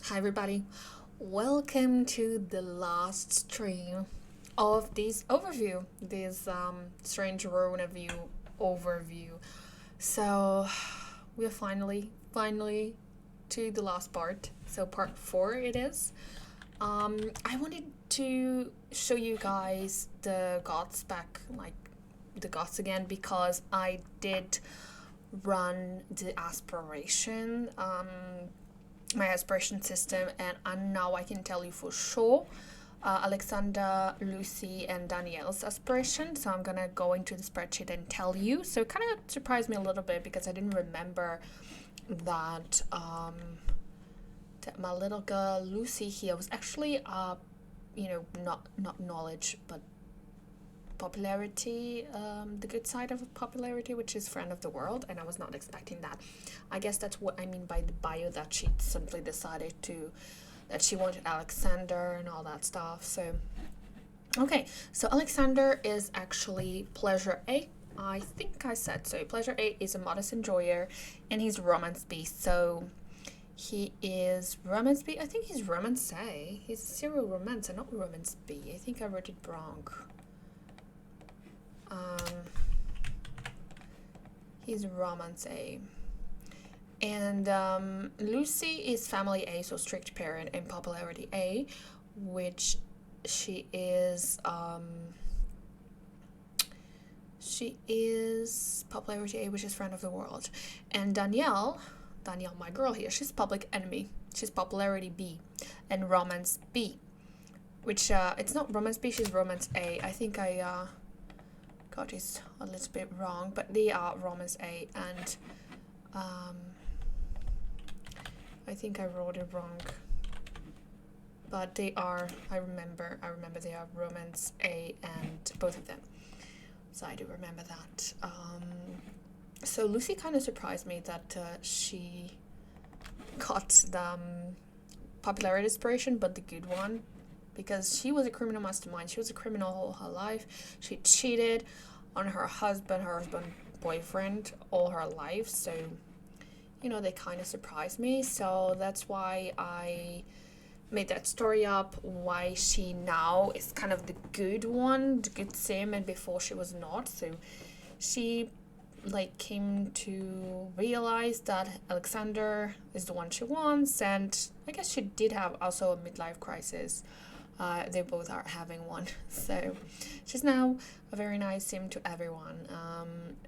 Hi everybody, welcome to the last stream of this overview, this StrangeRonaView overview. So we're finally to the last part. So part 4 it is. I wanted to show you guys the gods back, like the gods again, because I did run the aspiration. My aspiration system, and now I can tell you for sure Alexander, Lucy, and Danielle's aspiration. So I'm gonna go into the spreadsheet and tell you. So it kind of surprised me a little bit because I didn't remember that that my little girl Lucy here was actually not knowledge but popularity, the good side of popularity, which is friend of the world, and I was not expecting that. I guess that's what I mean by the bio, that she simply decided that she wanted Alexander and all that stuff. So okay, so Alexander is actually pleasure A. I think I said so. Pleasure A is a modest enjoyer, and he's romance B. So he is romance B. I think he's romance A. He's serial romance and not romance B. I think I wrote it wrong. He's romance A. And Lucy is family A, so strict parent, and popularity A, which she is popularity A, which is friend of the world. And Danielle, my girl here, she's public enemy. She's popularity B and romance B, which it's not romance B, she's romance A. I think I got this a little bit wrong, but they are romance A, and I think I wrote it wrong, but they are, I remember they are romance A, and both of them, so I do remember that. So Lucy kind of surprised me that she got the popularity aspiration, but the good one, because she was a criminal mastermind. She was a criminal all her life. She cheated on her husband boyfriend all her life. So, they kind of surprised me. So that's why I made that story up, why she now is kind of the good one, the good sim, and before she was not. So she came to realize that Alexander is the one she wants, and I guess she did have also a midlife crisis. They both are having one. So she's now a very nice sim to everyone.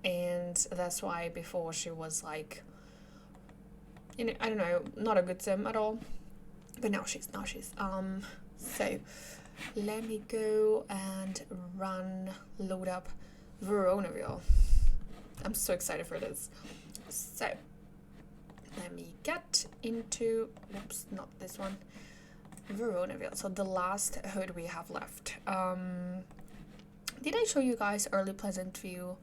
And that's why before she was I don't know, not a good sim at all. But now she's. So let me go and load up Veronaville. I'm so excited for this. So let me get into, oops, not this one. Veronaville. So the last hood we have left. Did I show you guys Early Pleasantview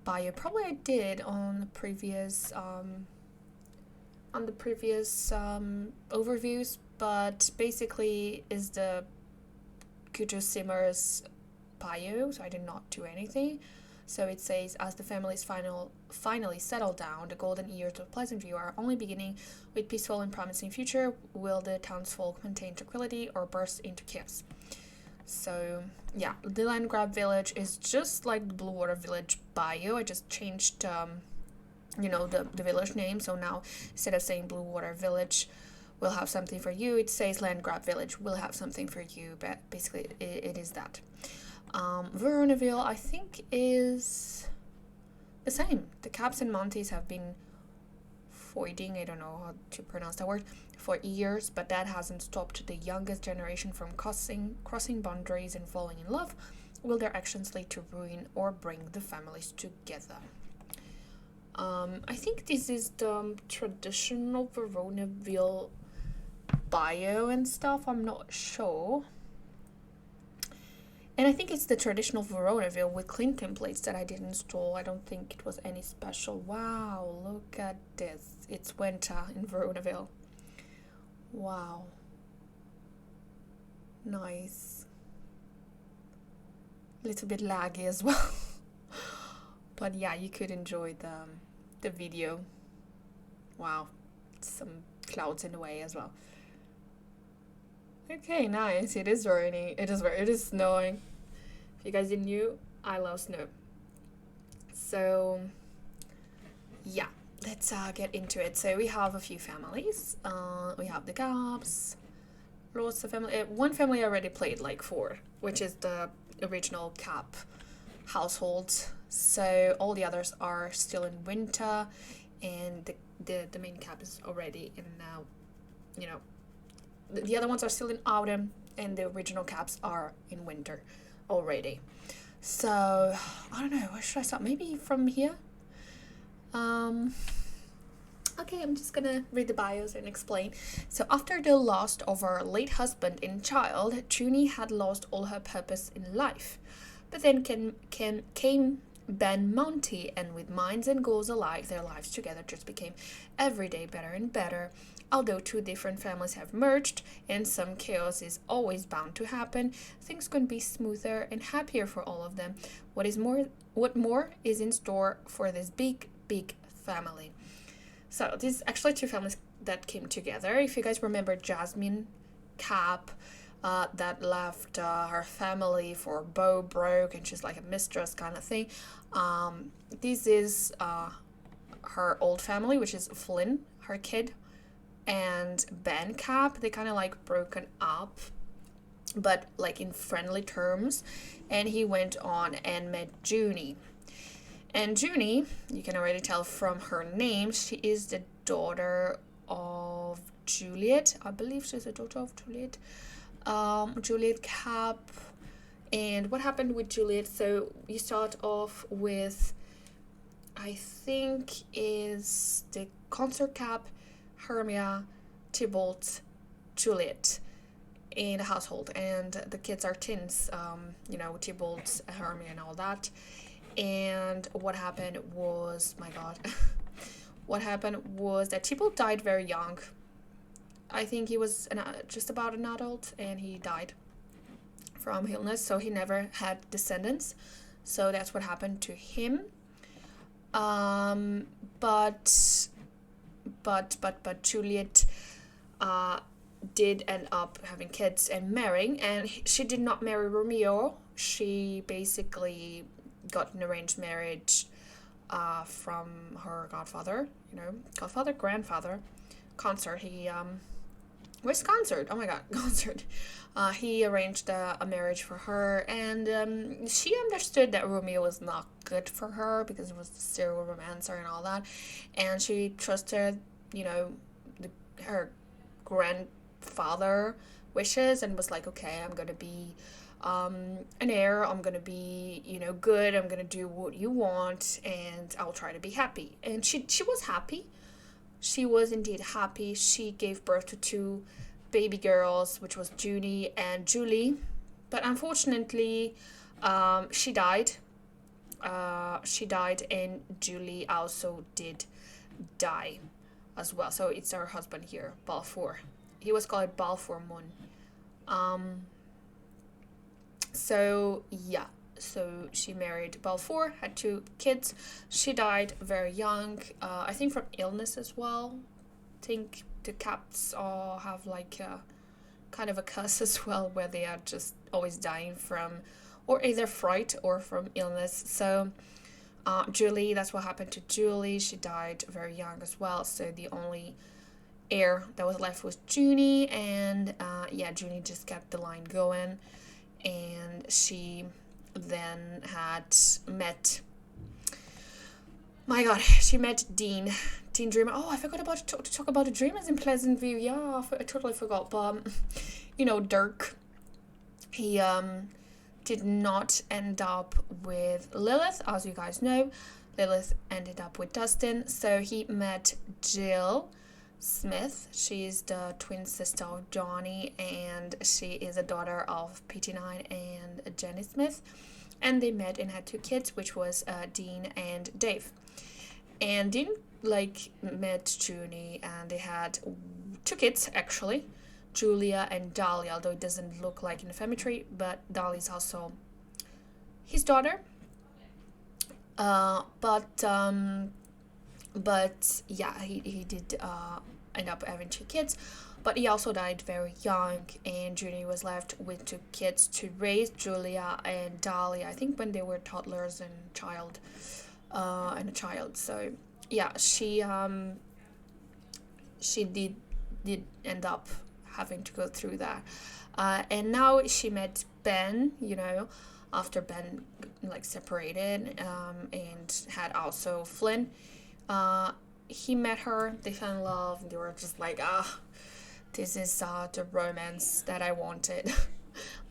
bio? Probably I did on the previous overviews, but basically is the Kujo Simmer's bio, so I did not do anything. So it says, as the families finally settle down, the golden years of Pleasantview are only beginning. With peaceful and promising future, will the townsfolk maintain tranquility or burst into chaos? So yeah, the land grab village is just like the Bluewater Village bio. I just changed the village name. So now instead of saying Bluewater Village will have something for you, it says land grab village will have something for you, but basically it is that. Veronaville, I think, is the same. The Caps and Monties have been fighting, I don't know how to pronounce that word, for years, but that hasn't stopped the youngest generation from crossing boundaries and falling in love. Will their actions lead to ruin or bring the families together? I think this is the traditional Veronaville bio and stuff. I'm not sure. And I think it's the traditional Veronaville with clean templates that I did install. I don't think it was any special. Wow, look at this. It's winter in Veronaville. Wow. Nice. A little bit laggy as well. But yeah, you could enjoy the video. Wow. Some clouds in the way as well. Okay, nice. It is raining. It is snowing. If you guys didn't knew, I love snow. So yeah, let's get into it. So we have a few families. We have the Gabs, lots of family. One family already played like four, which is the original Cap household. So all the others are still in winter, and the main Cap is already in now. The other ones are still in autumn, and the original Caps are in winter already. So I don't know. Where should I start? Maybe from here. Okay, I'm just gonna read the bios and explain. So, after the loss of her late husband and child, Junie had lost all her purpose in life. But then came Ben Monty, and with minds and goals alike, their lives together just became every day better and better. Although two different families have merged, and some chaos is always bound to happen, things can be smoother and happier for all of them. What more is in store for this big family? So these actually two families that came together. If you guys remember Jasmine Cap, that left her family for Beau Broke, and she's like a mistress kind of thing. This is her old family, which is Flynn, her kid, and Ben Cap. They kind of like broken up, but like in friendly terms, and he went on and met Junie. And Junie, you can already tell from her name, she is the daughter of Juliet. I believe she's the daughter of Juliet. Juliet Cap. And what happened with Juliet? So you start off with, I think, is the Concert Cap, Hermia, Tybalt, Juliet in a household. And the kids are twins, Tybalt, Hermia, and all that. And what happened was, my God, what happened was that Tybalt died very young. I think he was just about an adult, and he died from illness, so he never had descendants. So that's what happened to him. But Juliet did end up having kids and marrying, and she did not marry Romeo. She basically got an arranged marriage from her grandfather, Concert. Where's Concert? Oh my God, Concert. He arranged a marriage for her, and she understood that Romeo was not good for her because it was the serial romancer and all that, and she trusted, her grandfather wishes, and was like, okay, I'm gonna be an heir, I'm gonna be, good, I'm gonna do what you want, and I'll try to be happy. And she was happy. She was indeed happy. She gave birth to two baby girls, which was Junie and Julie. But unfortunately, she died. And Julie also did die as well. So it's her husband here, Balfour. He was called Balfour Mun. So she married Balfour, had two kids. She died very young, I think from illness as well. I think the Caps all have like a kind of a curse as well, where they are just always dying from or either fright or from illness. So Julie, that's what happened to Julie. She died very young as well. So the only heir that was left was Junie, and Junie just kept the line going. And she then had met, she met Dean Dreamer. Oh, I forgot about to talk about the Dreamers in Pleasantview. Yeah, I totally forgot. But Dirk, he did not end up with Lilith, as you guys know. Lilith ended up with Dustin. So he met Jill Smith. She's the twin sister of Johnny, and she is a daughter of PT9 and Jenny Smith. And they met and had two kids, which was Dean and Dave. And Dean met Junie, and they had two kids actually, Julia and Dahlia. Although it doesn't look like in the family tree, but Dahlia is also his daughter. But yeah, he did end up having two kids. but he also died very young, and Junie was left with two kids to raise, Julia and Dahlia, I think when they were toddlers and a child. So yeah, she did end up having to go through that. And now she met Ben, after Ben like separated, and had also Flynn. He met her, they fell in love, and they were just like, this is the romance that I wanted.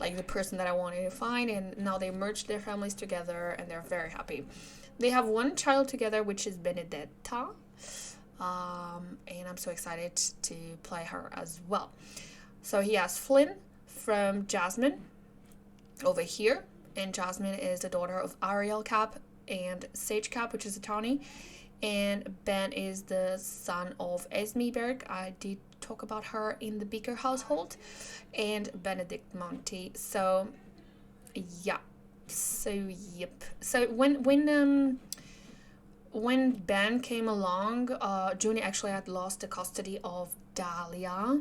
Like the person that I wanted to find. And now they merged their families together, and they're very happy. They have one child together, which is Benedetta. And I'm so excited to play her as well. So he has Flynn from Jasmine over here, and Jasmine is the daughter of Ariel Cap and Sage Cap, which is a Tawny, and Ben is the son of Esme Berg. I did talk about her in the Beaker household, and Benedict Monty. So yeah, so when Ben came along, Junie actually had lost the custody of Dahlia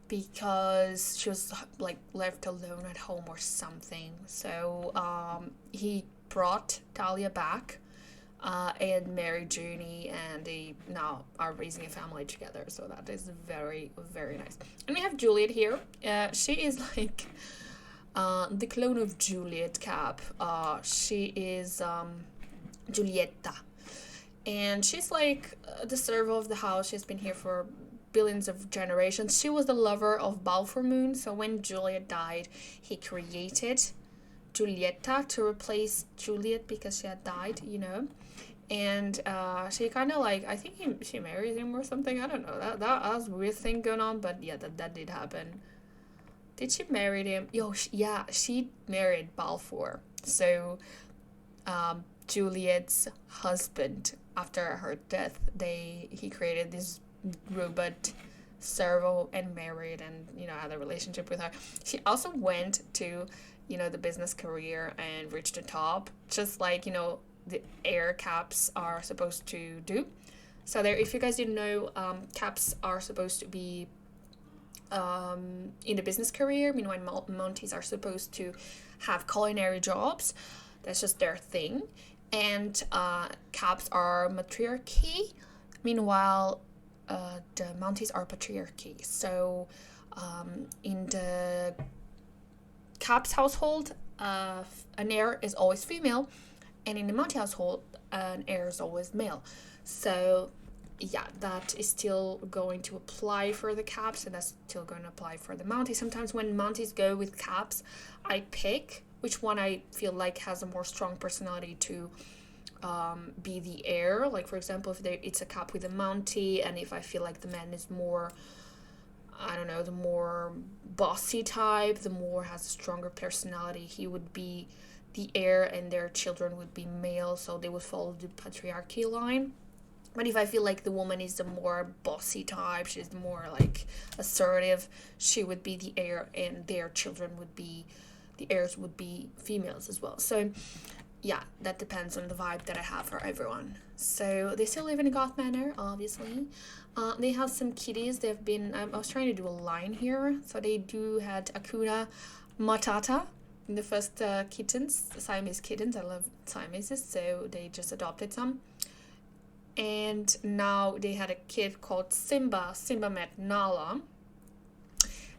because she was like left alone at home or something. So he brought Dahlia back and married Junie, and they now are raising a family together. So that is very, very nice. And we have Juliet here. She is like the clone of Juliet Cap. She is Giulietta. And she's like the server of the house. She's been here for billions of generations. She was the lover of Balfour Moon. So when Juliet died, he created Giulietta to replace Juliet because she had died, And she kind of like, I think she married him or something. I don't know. That was a weird thing going on. But yeah, that did happen. Did she marry him? She married Balfour. So Juliet's husband, after her death, he created this robot servo and married, and had a relationship with her. She also went to the business career and reached the top, just like the air caps are supposed to do. So there, if you guys didn't know, caps are supposed to be in the business career. Meanwhile, Monties are supposed to have culinary jobs. That's just their thing. And caps are matriarchy. Meanwhile, the Mounties are patriarchy. So in the caps household, an heir is always female, and in the Mountie household, an heir is always male. So yeah, that is still going to apply for the caps, and that's still going to apply for the Mounties. Sometimes when Mounties go with caps, I pick which one I feel like has a more strong personality to be the heir. Like, for example, if it's a cap with a Mountie, and if I feel like the man is more, I don't know, the more bossy type, the more has a stronger personality, he would be the heir, and their children would be male, so they would follow the patriarchy line. But if I feel like the woman is the more bossy type, she's more like assertive, she would be the heir, and their children would be, the heirs would be females as well. So yeah, that depends on the vibe that I have for everyone. So they still live in a goth manor, obviously. They have some kitties. They've been, I was trying to do a line here. So they had Akuna Matata, the first kittens, Siamese kittens. I love Siameses, so they just adopted some. And now they had a kid called Simba. Simba met Nala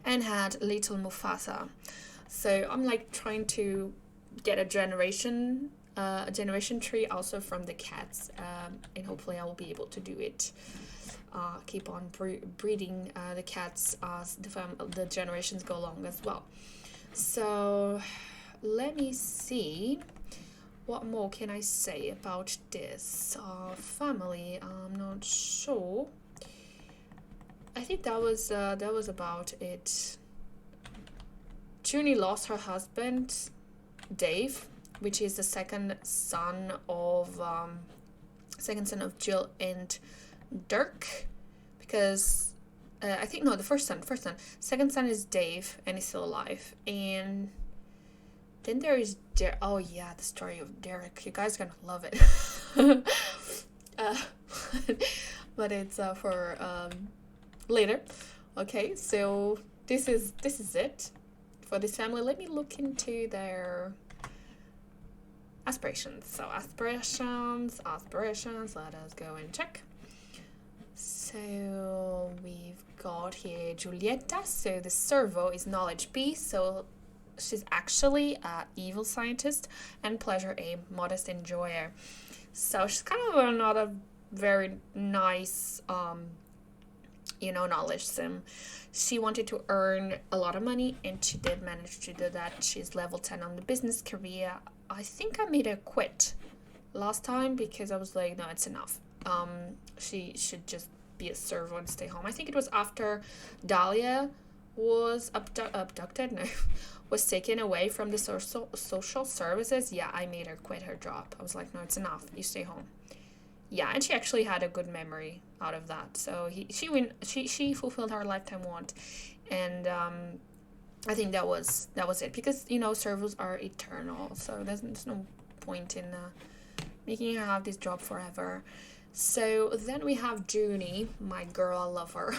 and had little Mufasa. So I'm like trying to get a generation tree also from the cats, and hopefully I will be able to do it. Keep on breeding the cats as the generations go along as well. So let me see, what more can I say about this family? I'm not sure. I think that was about it. Junie lost her husband, Dave, which is the second son of Jill and Dirk, because I think the first son. Second son is Dave, and he's still alive. And then there is oh yeah, the story of Derek. You guys are gonna love it. But it's for later. Okay, so this is it for this family. Let me look into their aspirations. So aspirations, let us go and check. So we've got here Giulietta. So the servo is knowledge B. So she's actually an evil scientist, and pleasure A, modest enjoyer. So she's kind of not a very nice knowledge sim. She wanted to earn a lot of money, and she did manage to do that. She's level 10 on the business career. I think I made her quit last time because I was like, no, it's enough. She should just be a server and stay home. I think it was after Dahlia was abducted, no, was taken away from the social services. Yeah, I made her quit her job. I was like, no, it's enough. You stay home. Yeah, and she actually had a good memory out of that. So she fulfilled her lifetime want, and I think that was it, because servers are eternal. So there's no point in making her have this job forever. So then we have Junie, my girl, I love her.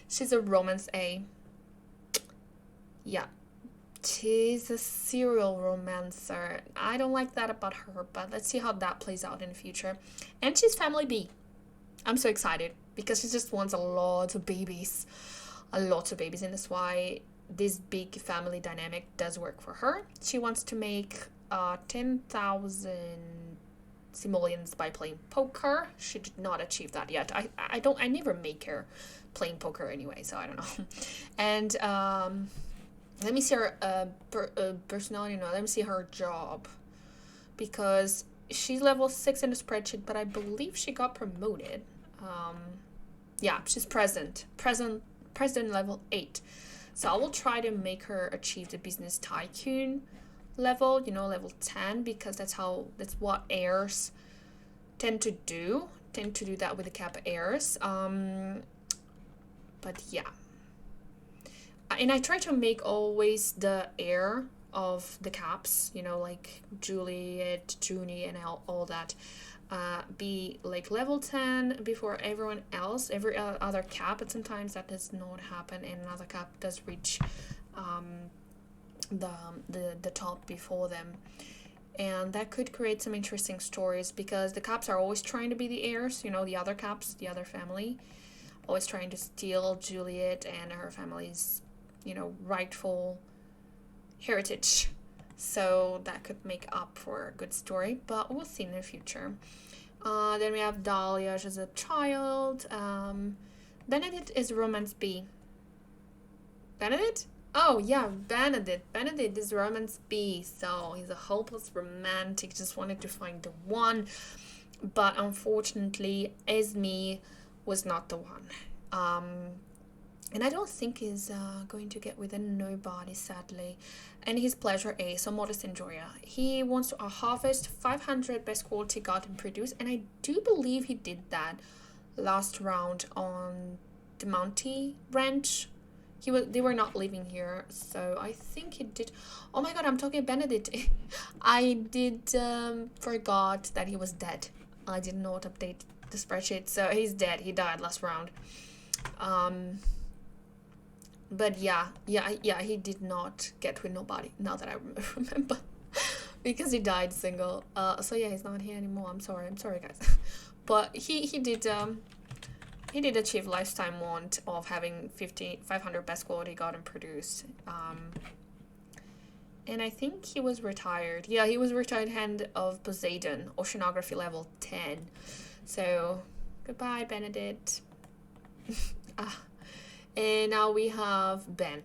She's a romance A. Yeah, she's a serial romancer. I don't like that about her, but let's see how that plays out in the future. And she's family B. I'm so excited because she just wants a lot of babies. And that's why this big family dynamic does work for her. She wants to make 10,000 simoleons by playing poker. She did not achieve that yet. I never make her playing poker anyway, so I don't know. And let me see her personality. No, let me see her job, because she's level 6 in the spreadsheet, but I believe she got promoted. Yeah, she's president level 8. So I will try to make her achieve the business tycoon level, level 10, because that's what heirs tend to do that with the cap heirs. But yeah, and I try to make always the heir of the caps, like Juliet, Junie, and all that, be like level 10 before everyone else, every other cap. But sometimes that does not happen, and another cap does reach the top before them, and that could create some interesting stories, because the caps are always trying to be the heirs, the other caps, the other family, always trying to steal Juliet and her family's rightful heritage. So that could make up for a good story, but we'll see in the future. Then we have Dahlia. She's a child. Benedict is romance B. Benedict? Oh, yeah, Benedict. Benedict is romance B, so he's a hopeless romantic, just wanted to find the one. But unfortunately, Esme was not the one. And I don't think he's going to get with nobody, sadly. And his pleasure A, so modest enjoyer. He wants to harvest 500 best quality garden produce, and I do believe he did that last round on the Mountie Ranch. They were not living here, so I think he did. Oh my god, I'm talking Benedict. I did forgot that he was dead. I did not update the spreadsheet, so he's dead. He died last round. But yeah, he did not get with nobody, now that I remember. Because he died single. So yeah, he's not here anymore. I'm sorry guys. But he did achieve lifetime want of having 500 best quality garden produce. And I think he was retired. Yeah, he was retired hand of Poseidon, oceanography level 10. So goodbye, Benedict. And now we have Ben.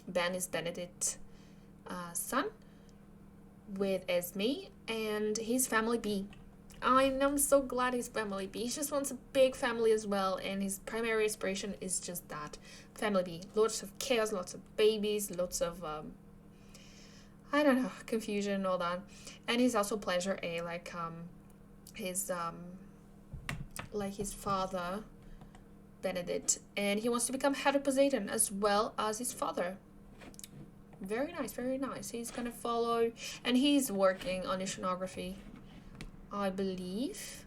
Ben is Benedict's son with Esme, and his family B. I'm so glad he's family B. He just wants a big family as well, and his primary aspiration is just that, family B. Lots of chaos, lots of babies, lots of I don't know, confusion, all that. And he's also pleasure A, like his father, Benedict, and he wants to become head of Poseidon as well as his father. Very nice, very nice. He's gonna follow, and he's working on oceanography, I believe.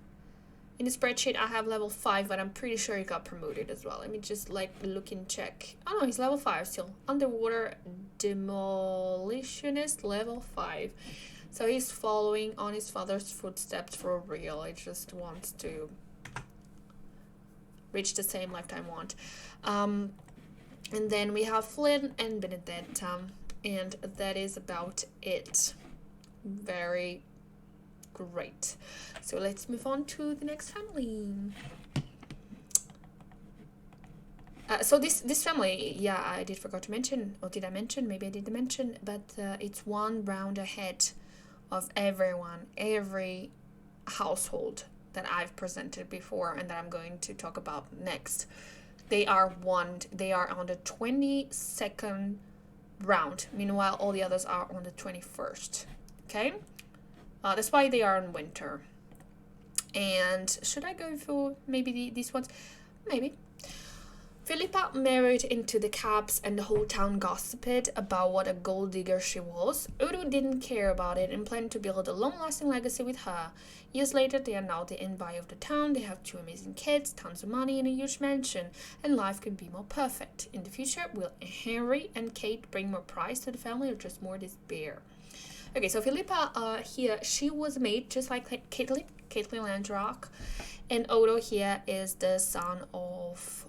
In the spreadsheet, I have level 5, but I'm pretty sure he got promoted as well. Let me just like look and check. Oh no, he's level 5 still. Underwater demolitionist, level 5. So he's following on his father's footsteps for real. He just wants to reach the same lifetime want. And then we have Flynn and Benedetta, and that is about it. Very great. So let's move on to the next family. So this family, yeah, I did forgot to mention, or did I mention? Maybe I didn't mention, but it's one round ahead of everyone, every household that I've presented before and that I'm going to talk about next. They are on the 22nd round. Meanwhile, all the others are on the 21st. Okay? That's why they are in winter. And should I go for maybe these ones? Maybe. Philippa married into the cabs and the whole town gossiped about what a gold digger she was. Udo didn't care about it and planned to build a long-lasting legacy with her. Years later, they are now the envy of the town. They have 2 amazing kids, tons of money, and a huge mansion, and life could be more perfect. In the future, will Henry and Kate bring more prize to the family or just more despair? Okay, so Philippa here, she was a maid just like Caitlin Landrock, and Odo here is the son of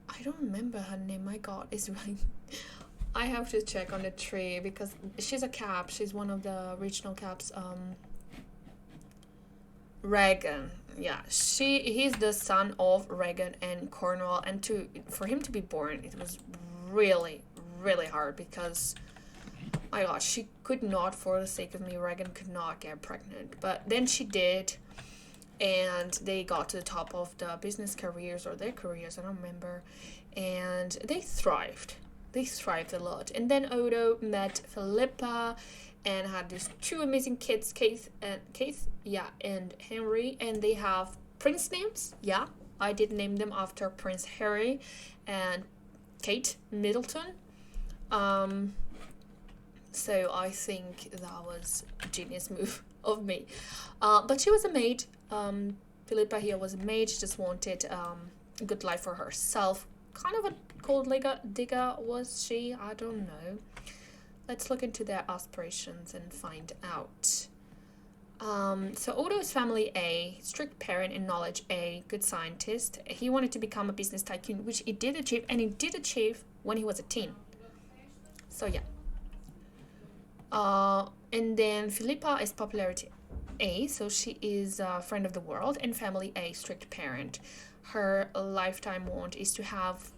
I don't remember her name. My God, it's right. I have to check on the tree because she's a cap. She's one of the regional caps. Regan. Yeah, he's the son of Regan and Cornwall, and for him to be born, it was really, really hard because, my God, she could not, for the sake of me, Regan could not get pregnant. But then she did, and they got to the top of the business careers, or their careers, I don't remember, and they thrived. They thrived a lot. And then Odo met Philippa and had these 2 amazing kids, Keith, and Henry, and they have prince names. Yeah, I did name them after Prince Harry and Kate Middleton. So I think that was a genius move of me. But she was a maid. Philippa here was a maid. She just wanted a good life for herself. Kind of a gold digger was she? I don't know. Let's look into their aspirations and find out. So Odo's family A, strict parent in knowledge A, good scientist. He wanted to become a business tycoon, which he did achieve, and he did achieve when he was a teen. So yeah. And then Philippa is popularity A, so she is a friend of the world, and family A, strict parent. Her lifetime want is to have,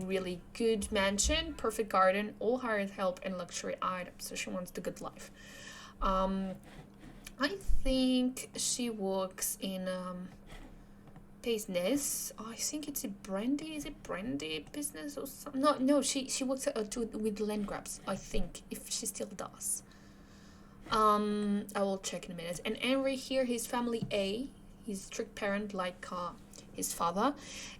really good mansion, perfect garden, all hired help, and luxury items. So she wants the good life. I think she works in business. I think it's a brandy. Is it brandy business or something? No. She works with land grabs. I think, if she still does. I will check in a minute. And Henry here, his family A. He's a strict parent like his father,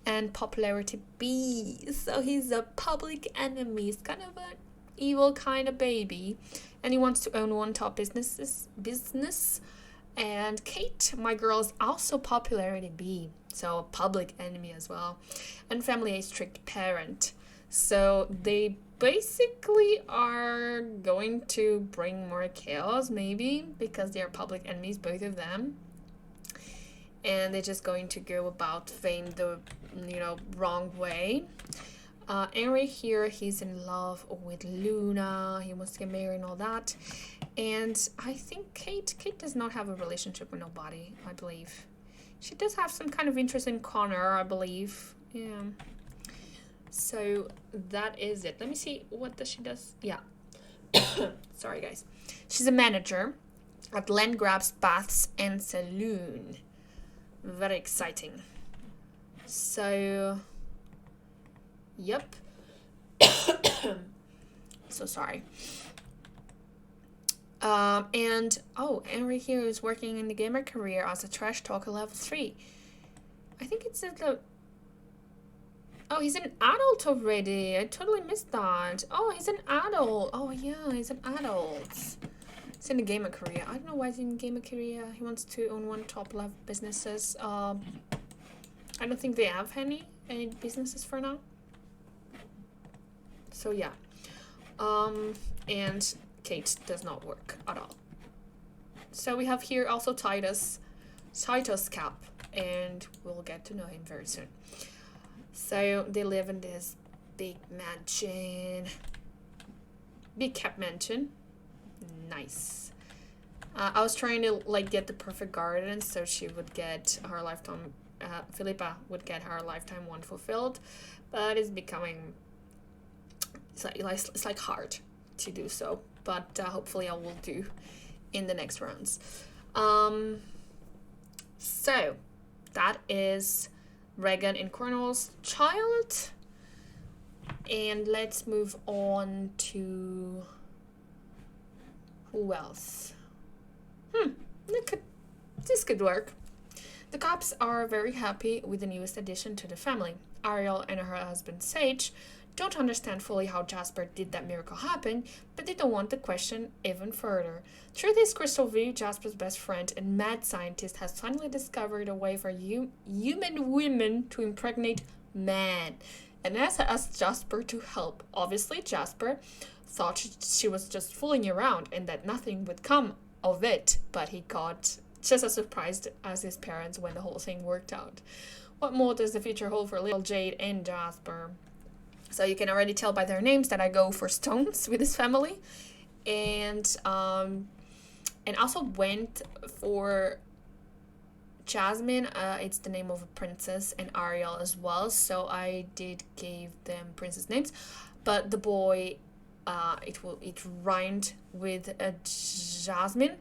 and popularity B. So he's a public enemy. He's kind of an evil kind of baby, and he wants to own one top business. And Kate, my girl, is also popularity B, so a public enemy as well, and family A, strict parent. So they basically are going to bring more chaos, maybe, because they are public enemies, both of them. And they're just going to go about fame the, wrong way. Henry here, he's in love with Luna. He wants to get married and all that. And I think Kate does not have a relationship with nobody, I believe. She does have some kind of interest in Connor, I believe. Yeah. So that is it. Let me see, what does she does? Yeah. Sorry, guys. She's a manager at Land Grabs Baths and Saloon. Very exciting. So, yep. So sorry. Henry here is working in the gamer career as a trash talker level 3. I think it's at the... Oh, he's an adult already. I totally missed that. Oh, he's an adult. Oh, yeah, he's an adult. He's in the gamer career. I don't know why he's in gamer career. He wants to own one top level businesses. I don't think they have any businesses for now. So yeah. And Kate does not work at all. So we have here also Titus Cap, and we'll get to know him very soon. So they live in this big mansion. Big cap mansion. Nice. I was trying to like get the perfect garden so she would get her lifetime, Philippa would get her lifetime one fulfilled, but it's becoming, it's like hard to do so, but hopefully I will do in the next rounds. So that is Regan and Cornwall's child, and let's move on to who else? This could work. The Cops are very happy with the newest addition to the family. Ariel and her husband Sage don't understand fully how Jasper did that miracle happen, but they don't want to question even further. Through this crystal view, Jasper's best friend and mad scientist has finally discovered a way for human women to impregnate man, and has asked Jasper to help. Obviously, Jasper thought she was just fooling around and that nothing would come of it, but he got just as surprised as his parents when the whole thing worked out. What more does the future hold for little Jade and Jasper? So you can already tell by their names that I go for stones with this family, and also went for Jasmine. It's the name of a princess, and Ariel as well. So I did give them princess names, but the boy, it rhymed with a Jasmine.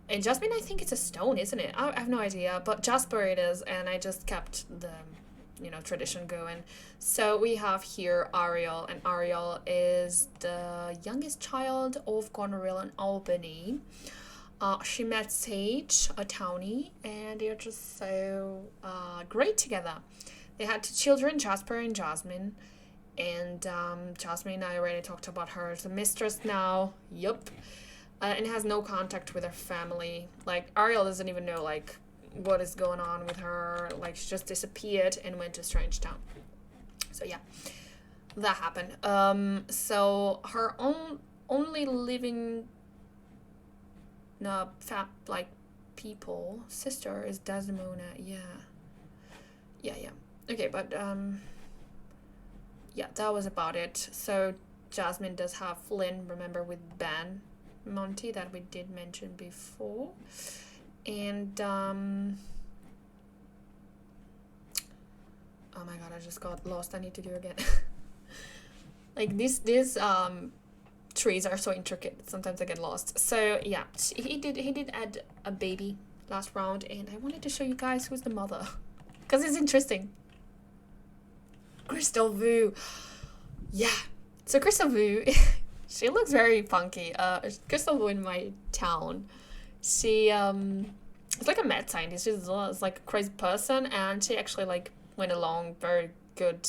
And Jasmine, I think it's a stone, isn't it? I have no idea, but Jasper it is, and I just kept the tradition going. So we have here Ariel, and Ariel is the youngest child of Goneril and Albany. She met Sage, a townie, and they're just so great together. They had 2 children, Jasper and Jasmine. And Jasmine, I already talked about her as a mistress now. Yup. And has no contact with her family. Like, Ariel doesn't even know, like, what is going on with her. Like, she just disappeared and went to Strangetown. So, yeah. That happened. So, her only living sister is Desdemona. Yeah. Okay, but, yeah, that was about it. So, Jasmine does have Flynn, remember, with Ben Monty that we did mention before, and oh my god, I just got lost. I need to do again. Like these trees are so intricate, sometimes I get lost. So yeah, he did add a baby last round, and I wanted to show you guys who's the mother because it's interesting. Crystal Vu. Yeah, so Crystal Vu she looks very funky. Crystal Vu in my town. She is like a mad scientist. She's like a crazy person, and she actually like went along very good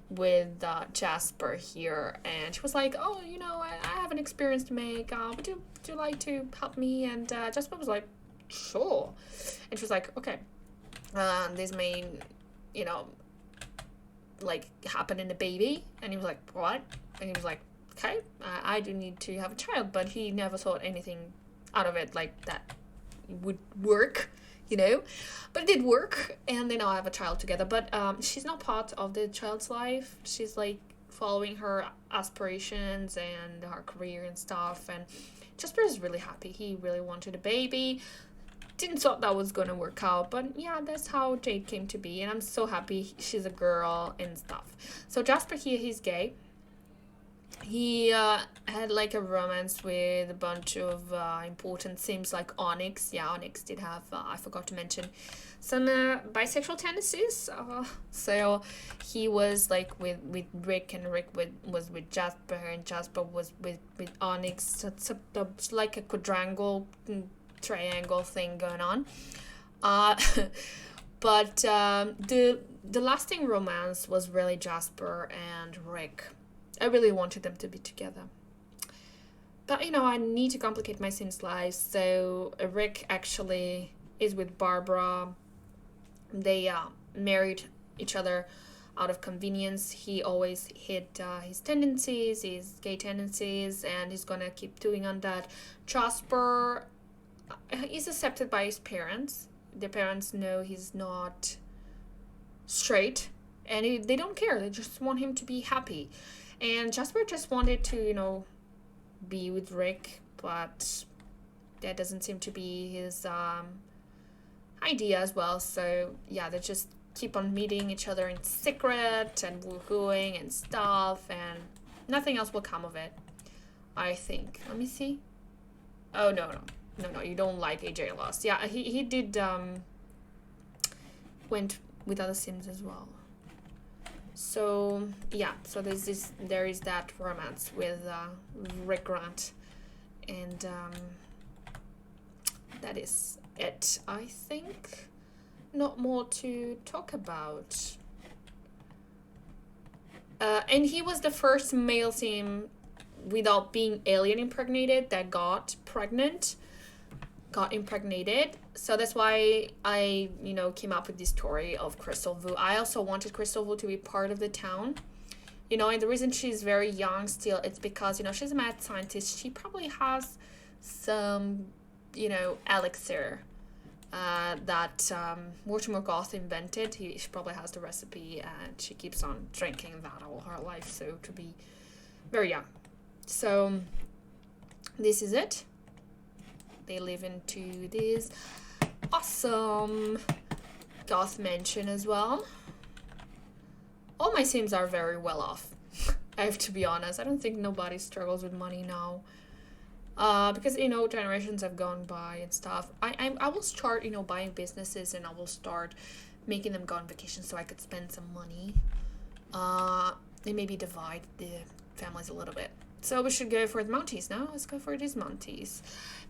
with Jasper here, and she was like, oh, I have an experience to make. Would you like to help me? And Jasper was like, sure. And she was like, okay, this may, like happen in the baby. And he was like, what? And he was like, okay, I do need to have a child, but he never thought anything out of it like that would work, but it did work, and they now have a child together. But she's not part of the child's life. She's like following her aspirations and her career and stuff, and Jasper is really happy. He really wanted a baby. Didn't thought that was gonna work out, but yeah, that's how Jade came to be, and I'm so happy she's a girl and stuff. So Jasper here, he's gay. He had like a romance with a bunch of important sims like Onyx. Yeah, Onyx did have, I forgot to mention, some bisexual tendencies. So he was like with Rick, and Rick was with Jasper, and Jasper was with Onyx. So it's like a quadrangle, triangle thing going on. But the lasting romance was really Jasper and Rick. I really wanted them to be together. But you know, I need to complicate my Sims life. So Rick actually is with Barbara. They married each other out of convenience. He always hid his tendencies, his gay tendencies, and he's gonna keep doing on that. Jasper is accepted by his parents. Their parents know he's not straight, and they don't care. They just want him to be happy. And Jasper just wanted to, you know, be with Rick, but that doesn't seem to be his idea as well. So yeah, they just keep on meeting each other in secret and woohooing and stuff, and nothing else will come of it, I think. Let me see. Oh, no, you don't like AJ Lost. Yeah, he did went with other Sims as well. So yeah, so there is that romance with Rick Grant, and that is it, I think. Not more to talk about. And he was the first male Sim without being alien impregnated that got impregnated. So that's why I, you know, came up with this story of Crystalview. I also wanted Crystalview to be part of the town. You know, and the reason she's very young still, it's because, you know, she's a mad scientist. She probably has some, you know, elixir that Mortimer Goth invented. She probably has the recipe, and she keeps on drinking that all her life, so to be very young. So this is it. They live into this awesome Goth mansion as well. All my Sims are very well off. I have to be honest. I don't think nobody struggles with money now. Because, you know, generations have gone by and stuff. I will start, you know, buying businesses, and I will start making them go on vacation so I could spend some money. And maybe divide the families a little bit. So we should go for the Mounties now. Let's go for these Mounties.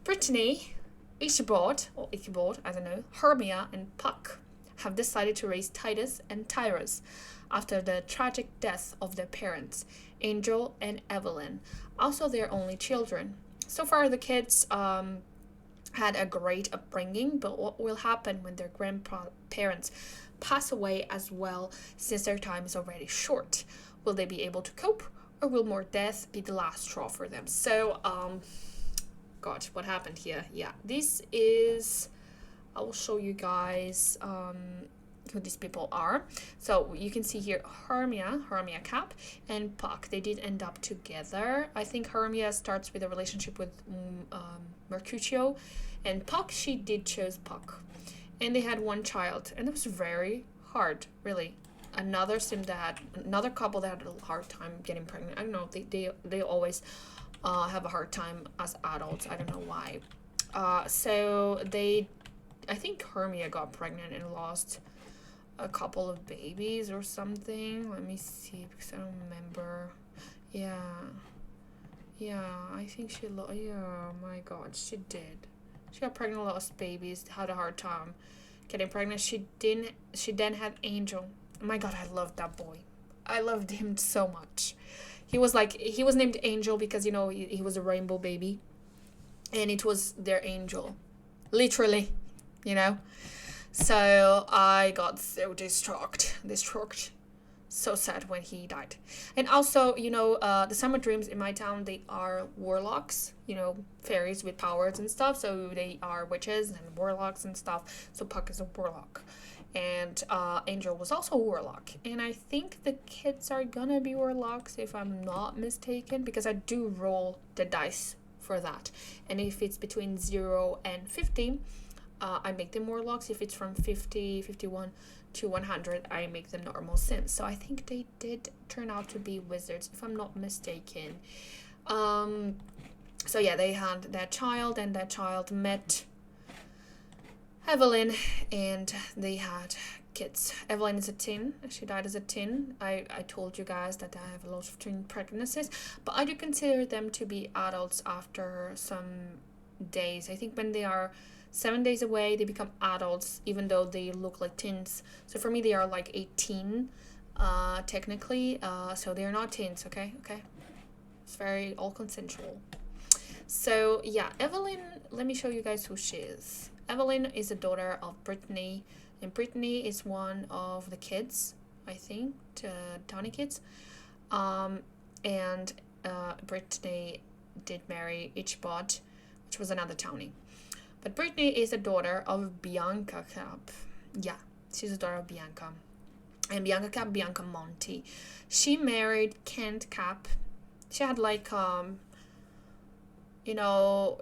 Brittany, Ichabod, I don't know, Hermia, and Puck have decided to raise Titus and Tyrus after the tragic death of their parents, Angel and Evelyn, also their only children. So far, the kids had a great upbringing, but what will happen when their grandparents pass away as well, since their time is already short? Will they be able to cope, or will more death be the last straw for them? So, God, what happened here? Yeah, this is... I will show you guys who these people are. So you can see here Hermia Cap, and Puck. They did end up together. I think Hermia starts with a relationship with Mercutio, and Puck, she did choose Puck. And they had one child, and it was very hard, really. Another couple that had a hard time getting pregnant. I don't know, they always have a hard time as adults. I don't know why. So I think Hermia got pregnant and lost a couple of babies or something. Let me see, because I don't remember. Yeah, I think she my God, she did. She got pregnant, lost babies, had a hard time getting pregnant. She then had Angel. Oh my God, I loved that boy. I loved him so much. He was named Angel because, you know, he was a rainbow baby, and it was their angel, literally, you know. So I got so distraught, so sad when he died. And also, you know, the Summer Dreams in my town, they are warlocks, you know, fairies with powers and stuff. So they are witches and warlocks and stuff. So Puck is a warlock, and Angel was also a warlock. And I think the kids are gonna be warlocks, if I'm not mistaken, because I do roll the dice for that. And if it's between 0 and 50, I make them warlocks. If it's from 50, 51 to 100, I make them normal Sims. So I think they did turn out to be wizards, if I'm not mistaken. So yeah, they had that child, and that child met Evelyn, and they had kids. Evelyn is a teen. She died as a teen. I told you guys that I have a lot of teen pregnancies, but I do consider them to be adults after some days. I think when they are 7 days away, they become adults, even though they look like teens. So for me, they are like 18, technically. So they are not teens, okay? It's very all consensual. So yeah, Evelyn, let me show you guys who she is. Evelyn is the daughter of Brittany, and Brittany is one of the kids, I think, Townie kids. And Brittany did marry Ichbod, which was another Townie. But Brittany is the daughter of Bianca Cap. Yeah, she's the daughter of Bianca. And Bianca Cap, Bianca Monti. She married Kent Cap. She had like,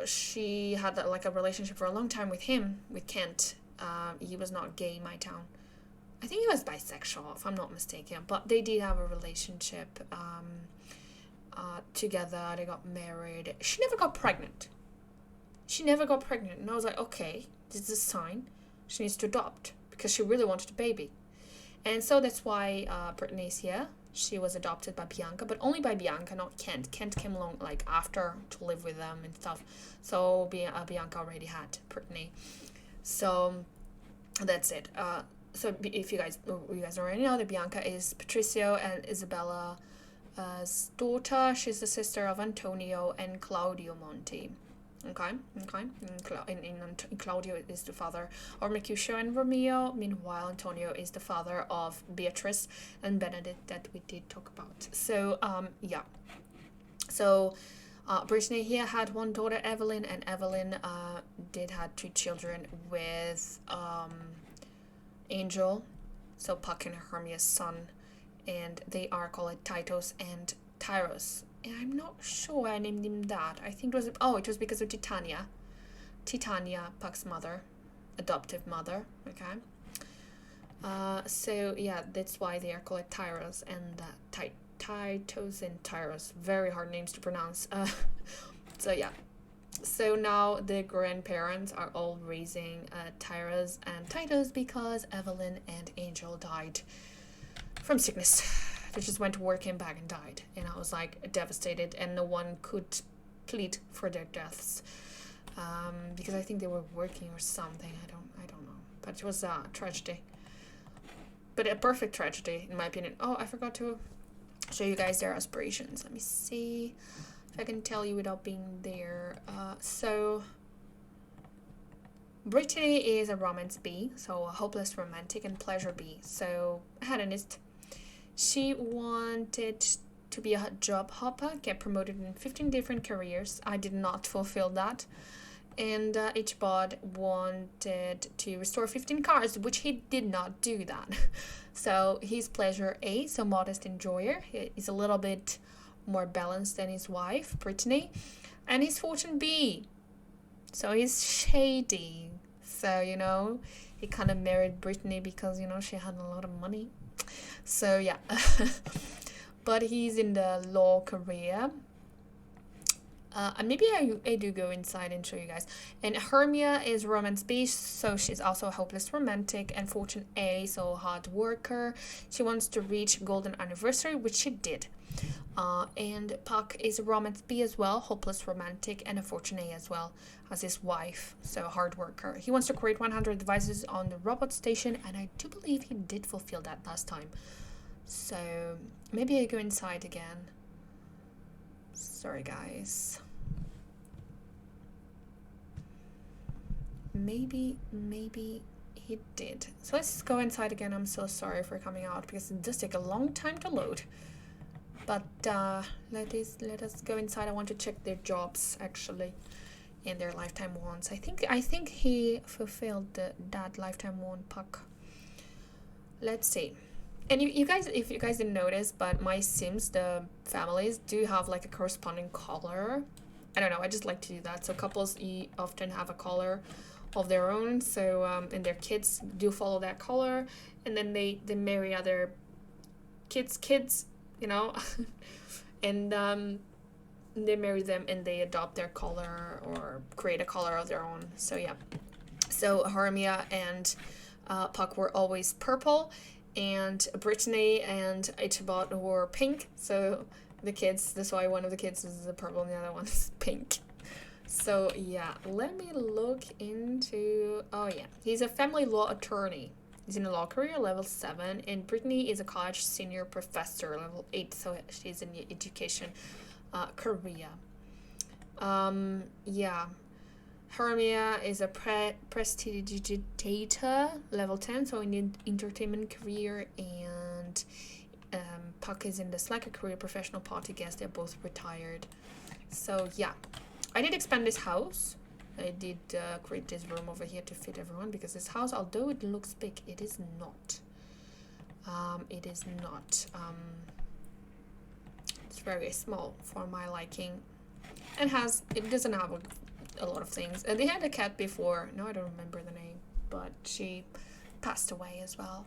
she had like a relationship for a long time with him, with Kent. He was not gay in my town. I think he was bisexual, if I'm not mistaken. But they did have a relationship together. They got married. She never got pregnant. And I was like, okay, this is a sign. She needs to adopt because she really wanted a baby. And so that's why Brittany's here. She was adopted by Bianca, but only by Bianca, not Kent. Kent came along like after to live with them and stuff. So Bianca already had Brittany. So that's it. So if you guys already know that Bianca is Patricio and Isabella's daughter. She's the sister of Antonio and Claudio Monti. Okay. And Claudio is the father of Mercutio and Romeo. Meanwhile, Antonio is the father of Beatrice and Benedict that we did talk about. So, yeah. So, Brittany here had one daughter, Evelyn, and Evelyn did have 2 children with Angel, so Puck and Hermia's son, and they are called Titus and Tyros. And I'm not sure why I named him that. I think it was because of Titania, Puck's mother, adoptive mother. Okay. So yeah, that's why they are called Tyros and Titus and Tyros. Very hard names to pronounce. So yeah. So now the grandparents are all raising Tyros and Titus because Evelyn and Angel died from sickness. They just went to work, came back and died. And I was like devastated, and no one could plead for their deaths. Because I think they were working or something. I don't know. But it was a tragedy. But a perfect tragedy, in my opinion. Oh, I forgot to show you guys their aspirations. Let me see if I can tell you without being there. So Brittany is a romance bee, so a hopeless romantic and pleasure bee. So hedonist. She wanted to be a job hopper, get promoted in 15 different careers. I did not fulfill that. And Ichbod wanted to restore 15 cars, which he did not do that. So he's pleasure A, so modest enjoyer. He's a little bit more balanced than his wife, Brittany. And he's fortune B, so he's shady. So, he kind of married Brittany because, she had a lot of money. So yeah, but he's in the law career. And maybe I do go inside and show you guys. And Hermia is romance B, so she's also a hopeless romantic, and fortune A, so hard worker. She wants to reach golden anniversary, which she did. And Puck is a romance B as well, hopeless romantic, and a fortune A as well as his wife, so a hard worker. He wants to create 100 devices on the robot station, and I do believe he did fulfill that last time. So maybe I go inside again. Sorry guys. Maybe he did. So let's go inside again. I'm so sorry for coming out because it does take a long time to load. But let us go inside. I want to check their jobs actually and their lifetime wants. I think he fulfilled that lifetime want, Puck. Let's see. And you guys, if you guys didn't notice, but my Sims, the families, do have like a corresponding color. I don't know, I just like to do that. So couples often have a color of their own. So and their kids do follow that color, and then they marry other kids, and they marry them and they adopt their color or create a color of their own. So yeah. So Hermia and Puck were always purple, and Brittany and Ichabod were pink. So the kids, that's why one of the kids is purple and the other one is pink. So yeah, let me look into, oh yeah, he's a family law attorney. He's in a law career, level 7, and Brittany is a college senior professor, level 8, so she's in the education career. Yeah. Hermia is a prestidigitator, level 10, so in entertainment career, and Puck is in the slacker career, professional party guest. They're both retired. So yeah, I did expand this house. I did create this room over here to fit everyone, because this house, although it looks big, it is not. It is not. It's very small for my liking. And it doesn't have a lot of things. They had a cat before. No, I don't remember the name, but she passed away as well.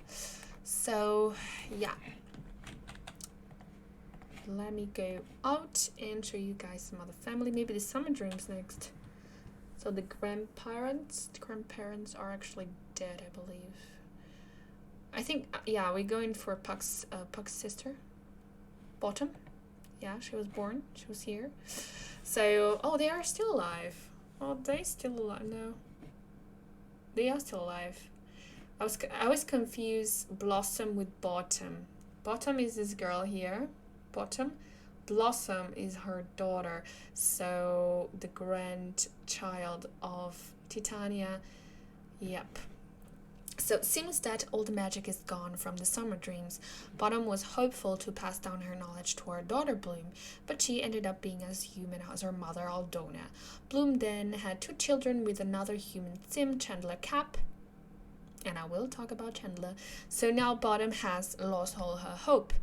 So yeah, let me go out and show you guys some other family. Maybe the summer dreams next. So the grandparents are actually dead, I believe. I think, yeah, we're going for Puck's sister, Bottom. Yeah, she was born. She was here. So, oh, they are still alive. Oh, they still alive? No, they are still alive. I was confused Blossom with Bottom. Bottom is this girl here. Bottom. Blossom is her daughter. So the grandchild of Titania. Yep. So it seems that all the magic is gone from the summer dreams. Bottom was hopeful to pass down her knowledge to her daughter Bloom, but she ended up being as human as her mother Aldona. Bloom then had 2 children with another human sim, Chandler Cap, and I will talk about Chandler. So now Bottom has lost all her hope.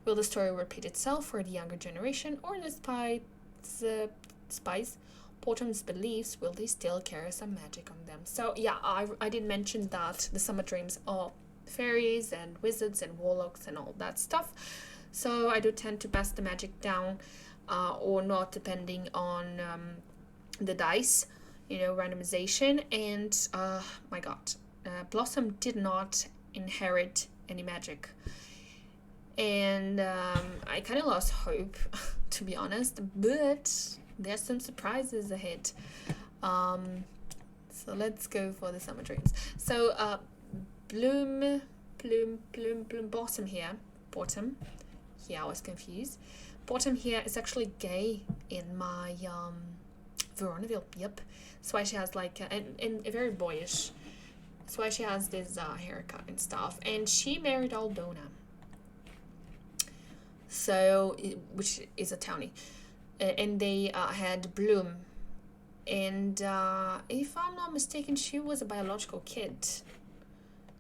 Will the story repeat itself for the younger generation, or despite the spice Bottom's beliefs, will they still carry some magic on them? So yeah, I did mention that the summer dreams are fairies and wizards and warlocks and all that stuff. So I do tend to pass the magic down or not, depending on the dice, randomization. And my god, Blossom did not inherit any magic. And I kind of lost hope, to be honest, but there's some surprises ahead. So let's go for the summer dreams. So Bloom, Bottom here. Bottom. Yeah, I was confused. Bottom here is actually gay in my Veronaville. Yep. That's why she has like and very boyish. That's why she has this haircut and stuff. And she married Aldona. So, which is a townie. And they had Bloom. And if I'm not mistaken, she was a biological kid.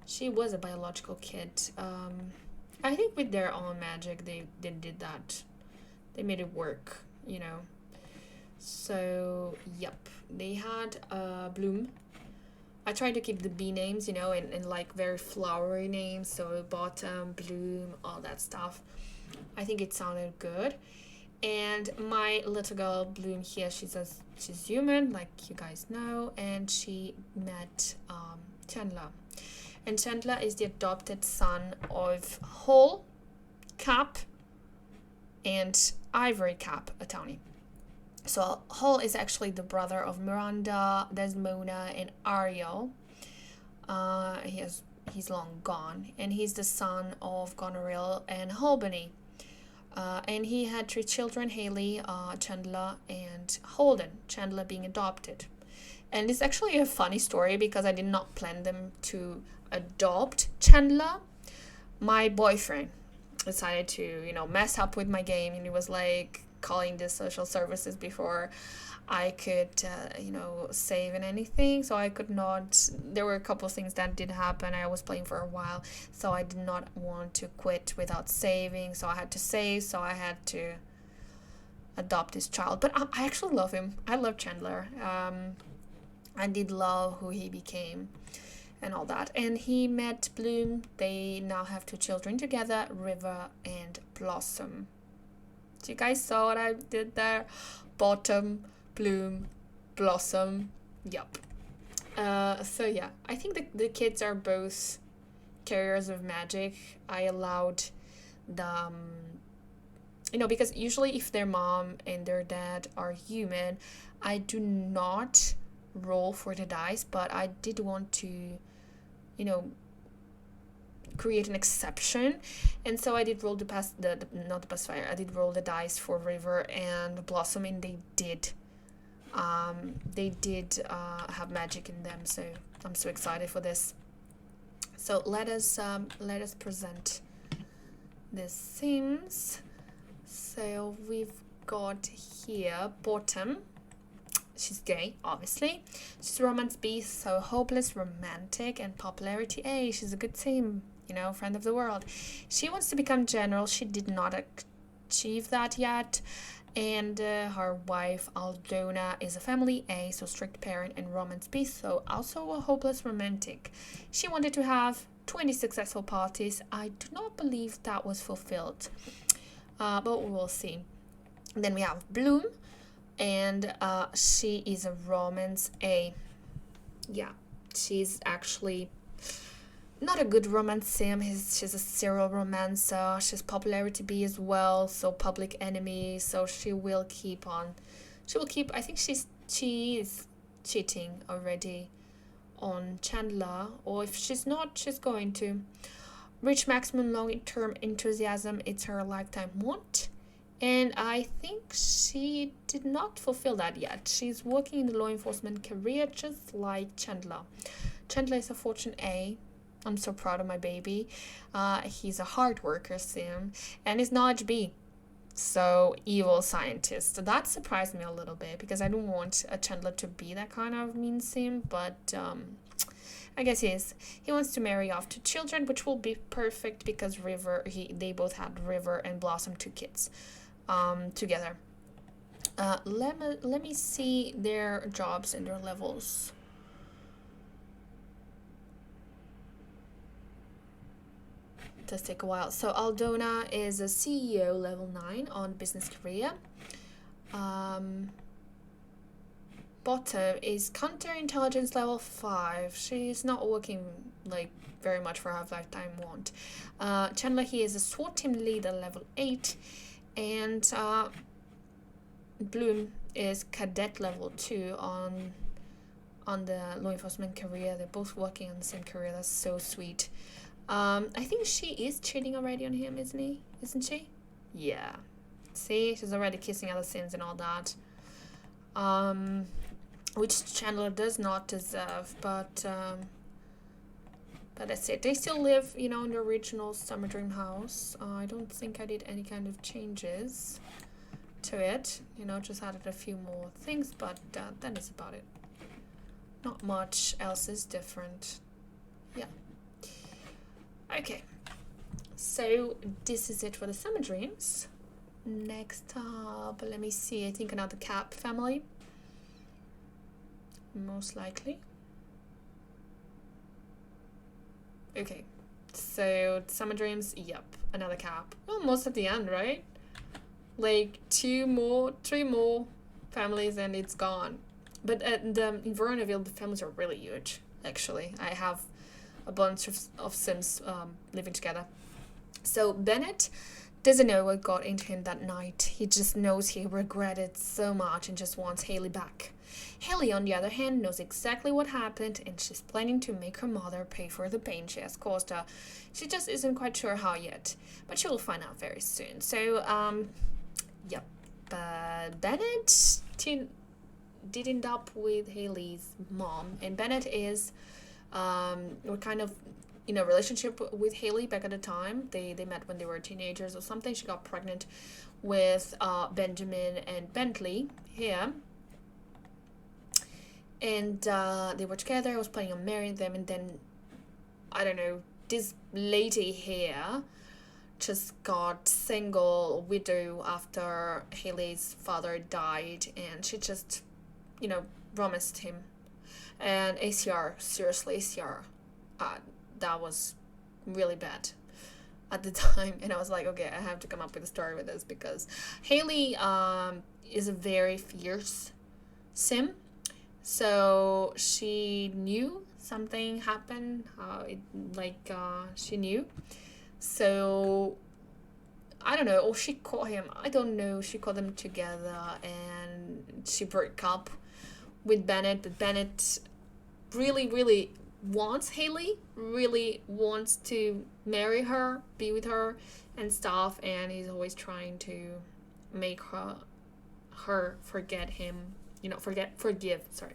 She was a biological kid. I think with their own magic, they did that. They made it work, So, yep. They had Bloom. I tried to keep the B names, and like very flowery names. So, Bottom, Bloom, all that stuff. I think it sounded good. And my little girl Bloom here, she's human, like you guys know, and she met Chandler. And Chandler is the adopted son of Hall, Cap, and Ivory Cap, a townie. So Hall is actually the brother of Miranda, Desmona, and Ariel. He's long gone, and he's the son of Goneril and Albany. And he had 3 children, Haley, Chandler, and Holden, Chandler being adopted. And it's actually a funny story because I did not plan them to adopt Chandler. My boyfriend decided to, mess up with my game, and he was like calling the social services before I could, save and anything. So I could not. There were a couple of things that did happen. I was playing for a while, so I did not want to quit without saving. So I had to save. So I had to adopt this child. But I actually love him. I love Chandler. I did love who he became and all that. And he met Bloom. They now have 2 children together, River and Blossom. So you guys saw what I did there? Bottom, Bloom, Blossom. Yup. So yeah, I think the kids are both carriers of magic. I allowed the because usually if their mom and their dad are human, I do not roll for the dice, but I did want to create an exception, and so I did roll the pacifier. I did roll the dice for River and Blossom, and they did They did have magic in them, so I'm so excited for this. So let us present the Sims. So we've got here bottom. She's gay, obviously. She's romance B, so hopeless, romantic, and popularity A. She's a good Sim, you know, friend of the world. She wants to become general. She did not achieve that yet. And her wife Aldona is a family A, so strict parent, and romance B, so also a hopeless romantic. She wanted to have 20 successful parties. I do not believe that was fulfilled, but we'll see. Then we have Bloom, and she is a romance A. Yeah, she's actually not a good romance Sim. She's a serial romancer. She's popularity B as well, so public enemy. So she will keep. I think she is cheating already on Chandler, or if she's not, she's going to reach maximum long-term enthusiasm. It's her lifetime want, and I think she did not fulfill that yet. She's working in the law enforcement career, just like Chandler. Chandler is a fortune A. I'm so proud of my baby. He's a hard worker Sim, and he's knowledge B, so evil scientist. That surprised me a little bit because I don't want a Chandler to be that kind of mean Sim, but I guess he is. He wants to marry off 2 children, which will be perfect because they both had River and Blossom, 2 kids together. Let me see their jobs and their levels. Does take a while. So Aldona is a CEO level 9 on business career. Bottom is counterintelligence level 5. She's not working like very much for her lifetime want. Chandler, he is a SWAT team leader level 8, and Bloom is cadet level 2 on the law enforcement career. They're both working on the same career. That's so sweet. I think she is cheating already on him, isn't she? Yeah. See, she's already kissing other Sims and all that. Which Chandler does not deserve, but that's it. They still live, in the original Summer Dream house. I don't think I did any kind of changes to it. Just added a few more things, but that is about it. Not much else is different. Yeah. Okay, so this is it for the Summer Dreams. Next up, let me see, I think another Cap family. Most likely. Okay, so Summer Dreams, yep, another Cap. Almost at the end, right? Like 3 more families and it's gone. But in Veronaville, the families are really huge, actually. I have a bunch of Sims living together. So Bennett doesn't know what got into him that night. He just knows he regretted so much and just wants Haley back. Haley, on the other hand, knows exactly what happened, and she's planning to make her mother pay for the pain she has caused her. She just isn't quite sure how yet, but she will find out very soon. So, yep. Bennett did end up with Haley's mom, and Bennett is were kind of in a relationship with Haley back at the time. They met when they were teenagers or something. She got pregnant with Benjamin and Bentley here, and they were together. I was planning on marrying them, and then I don't know, this lady here just got single widow after Haley's father died, and she just romanced him. And ACR, seriously, ACR, that was really bad at the time. And I was like, okay, I have to come up with a story with this because Haley is a very fierce Sim. So she knew something happened, she knew. So I don't know, or she caught him. I don't know. She caught them together and she broke up with Bennett. But Bennett really, really wants Haley, really wants to marry her, be with her and stuff. And he's always trying to make her forget him forgive, sorry.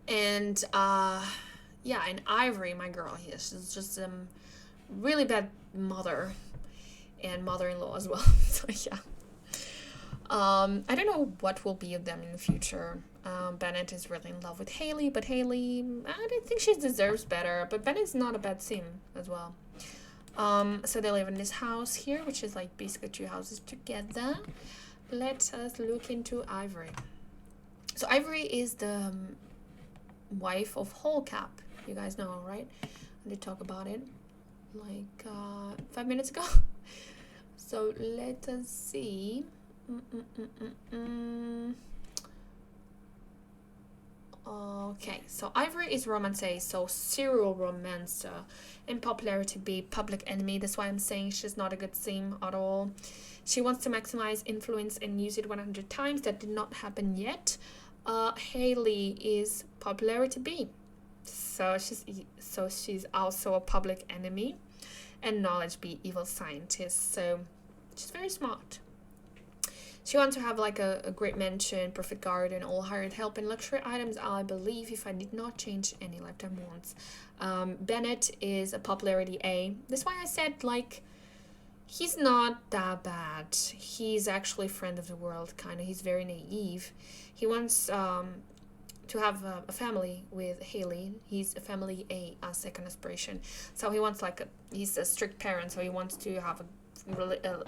And yeah, and Ivory, my girl here, she's just really bad mother and mother-in-law as well. So yeah. I don't know what will be of them in the future. Bennett is really in love with Haley, but Haley, I don't think she deserves better. But Bennett's not a bad sim as well. So they live in this house here, which is like basically two houses together. Let us look into Ivory. So Ivory is the wife of Holcap. You guys know, right? I did talk about it like 5 minutes ago. So let us see. Okay, so Ivory is romance A, so serial romancer, and popularity B, public enemy. That's why I'm saying she's not a good sim at all. She wants to maximize influence and use it 100 times. That did not happen yet. Haley is popularity B, so she's also a public enemy, and knowledge B, evil scientist. So she's very smart. She wants to have like a great mansion, perfect garden, all hired help and luxury items, I believe, if I did not change any lifetime wants. Bennett is a popularity A. That's why I said, like, he's not that bad. He's actually a friend of the world, kind of. He's very naive. He wants to have a family with Haley. He's a family A as second aspiration. So he wants he's a strict parent, so he wants to have a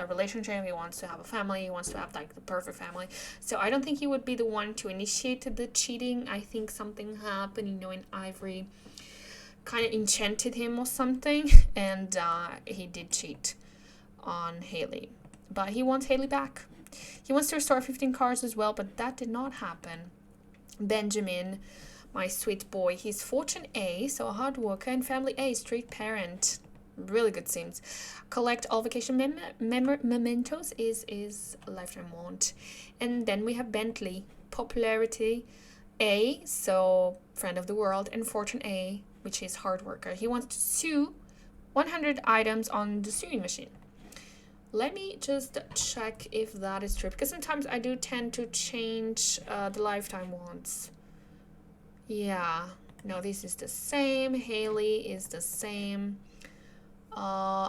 relationship, he wants to have a family, he wants to have like the perfect family. So I don't think he would be the one to initiate the cheating. I think something happened, in Ivory kind of enchanted him or something, and he did cheat on Haley. But he wants Haley back. He wants to restore 15 cars as well, but that did not happen. Benjamin, my sweet boy, he's fortune A, so a hard worker, and family A, straight parent. Really good scenes. Collect all vacation mementos is a lifetime want. And then we have Bentley, popularity A, so friend of the world, and fortune A, which is hard worker. He wants to sew 100 items on the sewing machine. Let me just check if that is true, because sometimes I do tend to change the lifetime wants. Yeah, no, this is the same. Haley is the same.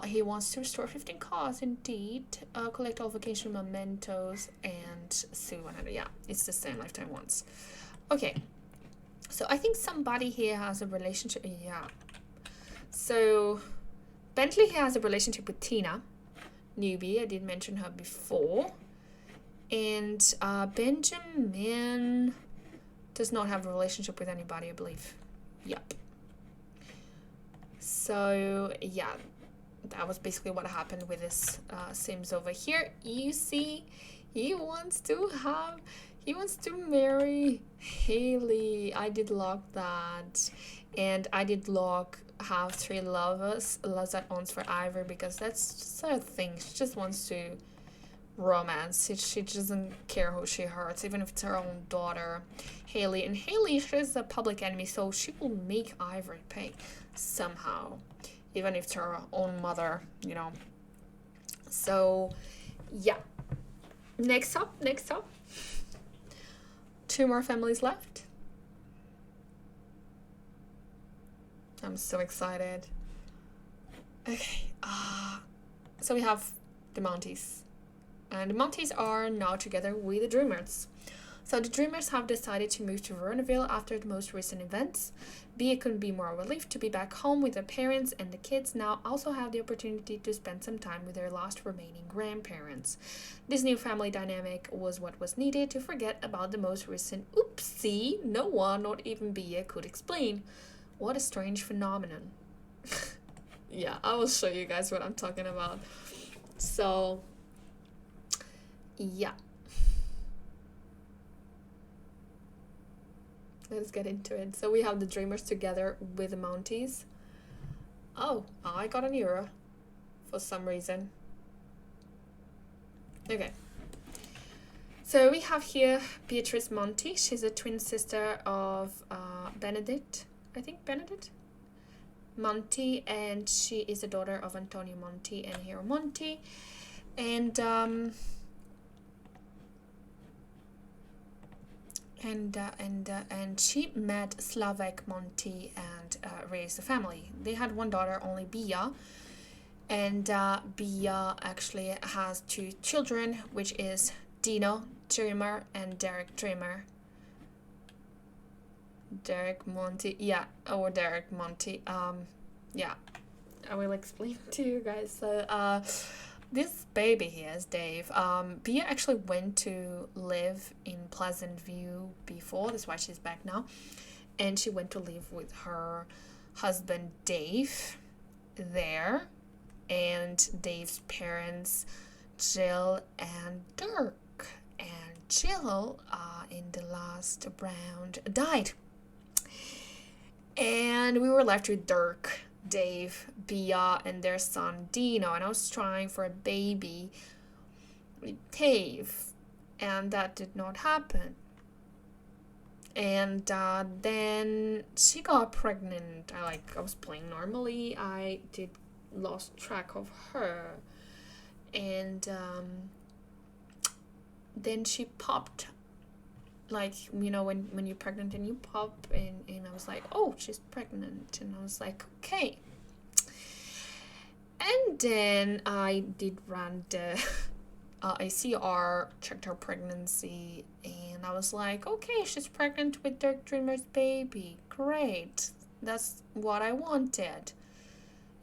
He wants to restore 15 cars, indeed. Collect all vacation mementos and sue 100. Yeah, it's the same lifetime ones. Okay, so I think somebody here has a relationship. Yeah. So Bentley has a relationship with Tina, newbie. I did mention her before. And Benjamin does not have a relationship with anybody, I believe. Yep. So yeah, that was basically what happened with this Sims over here. You see, he wants to marry Haley. I did log that, and I did log have 3 lovers at once for Ivory, because that's just her thing. She just wants to romance. She doesn't care who she hurts, even if it's her own daughter, Haley. And Haley, she's a public enemy, so she will make Ivory pay somehow, even if it's her own mother, So yeah, next up, 2 more families left. I'm so excited. Okay, so we have the Mounties, and the Mounties are now together with the Dreamers. So the Dreamers have decided to move to Veronaville after the most recent events. It couldn't be more relieved to be back home with their parents, and the kids now also have the opportunity to spend some time with their last remaining grandparents. This new family dynamic was what was needed to forget about the most recent oopsie no one, not even Bia, could explain. What a strange phenomenon. Yeah, I will show you guys what I'm talking about. So, yeah. Let's get into it. So we have the Dreamers together with the Mounties. Oh, I got an error for some reason. Okay. So we have here Beatrice Monty. She's a twin sister of Benedict. I think Benedict Monty, and she is the daughter of Antonio Monty and Hero Monty. And and she met Slavek Monty and raised a family. They had one daughter, only Bia, and Bia actually has two children, which is Dino Dreamer and Derek Dreamer. Derek Monty, yeah, or Derek Monty. Yeah, I will explain to you guys. So, this baby here is Dave. Bia actually went to live in Pleasantview before. That's why she's back now. And she went to live with her husband Dave there. And Dave's parents, Jill and Dirk. And Jill, in the last round, died. And we were left with Dirk, Dave, Bia, and their son Dino. And I was trying for a baby with Dave, and that did not happen. And then she got pregnant. I was playing normally. I lost track of her, and then she popped. When you're pregnant and you pop, and I was like, oh, she's pregnant, and I was like, okay. And then I did run the ICR, checked her pregnancy, and I was like, okay, she's pregnant with Dirk Dreamer's baby. Great. That's what I wanted.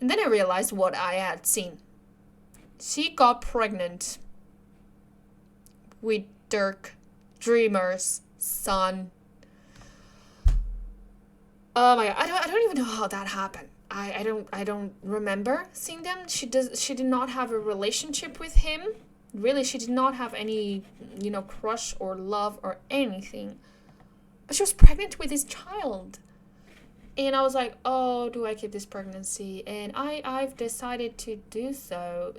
And then I realized what I had seen. She got pregnant with Dirk Dreamer's son. Oh my god, I don't even know how that happened. I don't remember seeing them. She did not have a relationship with him. Really, she did not have any, crush or love or anything. But she was pregnant with his child. And I was like, oh, do I keep this pregnancy? And I've decided to do so.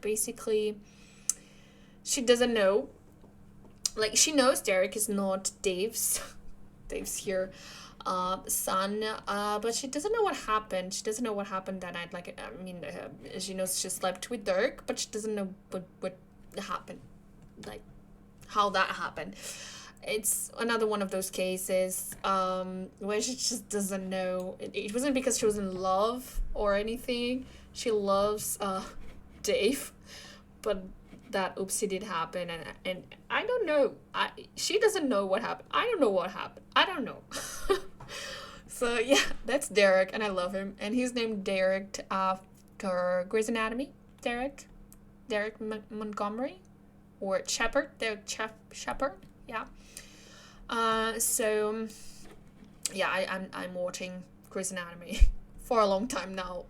Basically, she doesn't know. She knows Derek is not Dave's here, son, but she doesn't know what happened. She doesn't know what happened that night. She knows she slept with Dirk, but she doesn't know what happened, how that happened. It's another one of those cases where she just doesn't know. It wasn't because she was in love or anything. She loves Dave, but that oopsie did happen, and I don't know. She doesn't know what happened. I don't know what happened. I don't know. So yeah, that's Derek, and I love him. And he's named Derek after Grey's Anatomy. Derek Montgomery, or Shepard. Derek Shepard. Yeah. So yeah, I'm watching Grey's Anatomy for a long time now.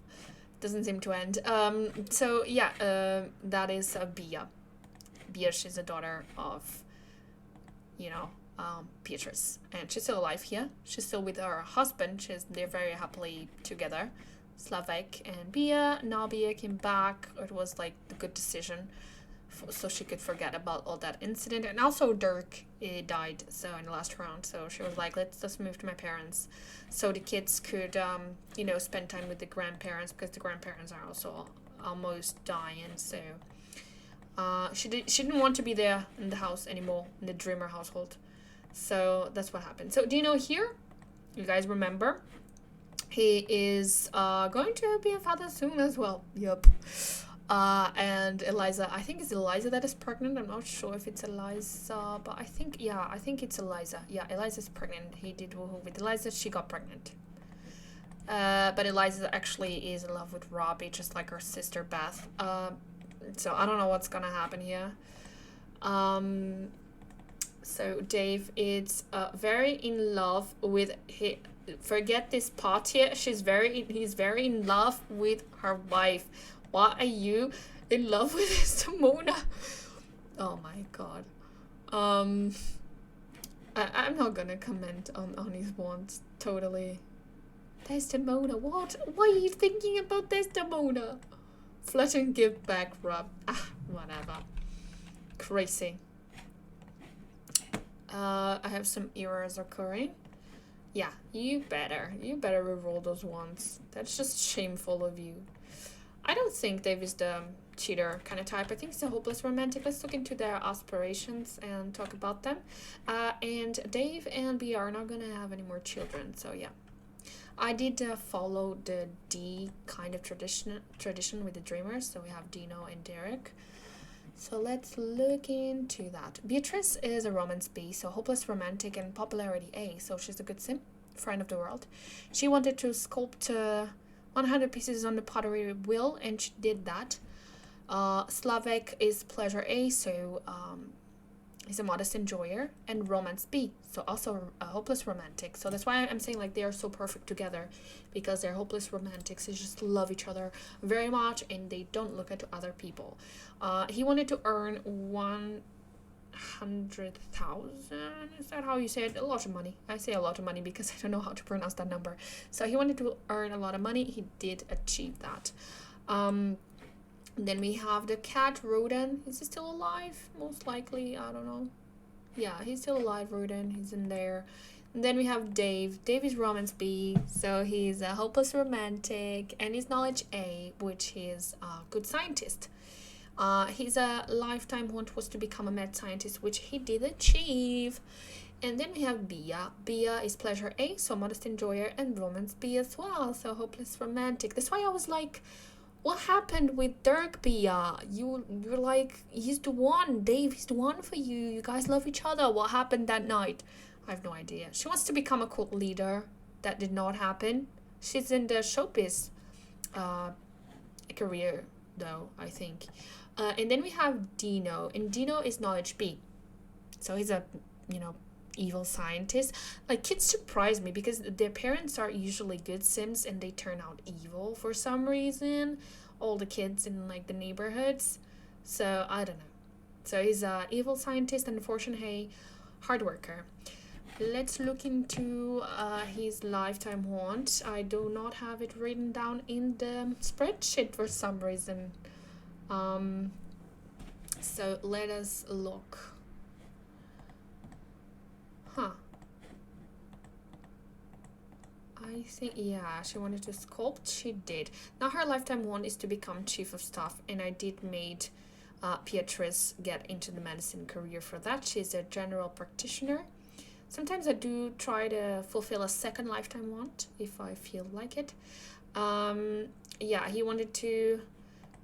Doesn't seem to end. So yeah, that is Bia. Bia, she's the daughter of, Beatrice, and she's still alive here. She's still with her husband. They're very happily together, Slavek and Bia. Now Bia came back. It was the good decision, so she could forget about all that incident. And also Dirk died in the last round, so she was like, let's just move to my parents, so the kids could spend time with the grandparents, because the grandparents are also almost dying. So she didn't want to be there in the house anymore, in the Dreamer household. So that's what happened. So Dino here, you guys remember, he is going to be a father soon as well. Yup. And Eliza, I think it's Eliza that is pregnant. I'm not sure if it's Eliza, but I think it's Eliza. Yeah, Eliza's pregnant. He did woohoo with Eliza. She got pregnant. But Eliza actually is in love with Robbie, just like her sister Beth. So I don't know what's gonna happen here. So Dave is very in love with his. Forget this part here. He's very in love with her wife. Why are you in love with Simona? Oh my god. I'm not gonna comment on his wants, totally. Desdemona, what? Why are you thinking about Desdemona? Flutter and give back rub. Whatever. Crazy. I have some errors occurring. Yeah, you better reroll those ones. That's just shameful of you. I don't think Dave is the cheater kind of type. I think he's a hopeless romantic. Let's look into their aspirations and talk about them. And Dave and Bea are not gonna have any more children, so yeah. I did follow the D kind of tradition with the dreamers, so we have Dino and Derek. So let's look into that. Beatrice is a romance B, so hopeless romantic and popularity A, so she's a good sim, friend of the world. She wanted to sculpt 100 pieces on the pottery wheel, and she did that. Slavek is pleasure A, so he's a modest enjoyer, and romance B, so also a hopeless romantic. So that's why I'm saying like they are so perfect together, because they're hopeless romantics. They just love each other very much, and they don't look at other people. He wanted to earn 100,000. Is that how you say it? A lot of money. I say a lot of money because I don't know how to pronounce that number. So he wanted to earn a lot of money. He did achieve that. Then we have the cat, Roden. Is he still alive? Most likely, I don't know. Yeah, he's still alive, Roden. He's in there. And then we have Dave. Dave is romance B, so he's a hopeless romantic, and his knowledge A, which is a good scientist. His lifetime want was to become a mad scientist, which he did achieve. And then we have Bea. Bea is pleasure A, so modest enjoyer, and romance B as well, so hopeless romantic. That's why I was like, what happened with Dirk, Bea? You're like, he's the one. Dave, he's the one for you. You guys love each other. What happened that night? I have no idea. She wants to become a cult leader. That did not happen. She's in the showbiz career, though, I think. And then we have Dino. And Dino is knowledge B. So he's a, evil scientist. Like, kids surprise me because their parents are usually good sims and they turn out evil for some reason. All the kids in like the neighborhoods. So I don't know. So he's a evil scientist and unfortunately hard worker. Let's look into his lifetime want. I do not have it written down in the spreadsheet for some reason. So let us look. I think, yeah, she wanted to sculpt. She did. Now her lifetime want is to become chief of staff, and I did made Beatrice get into the medicine career for that. She's a general practitioner. Sometimes I do try to fulfill a second lifetime want if I feel like it. Yeah, he wanted to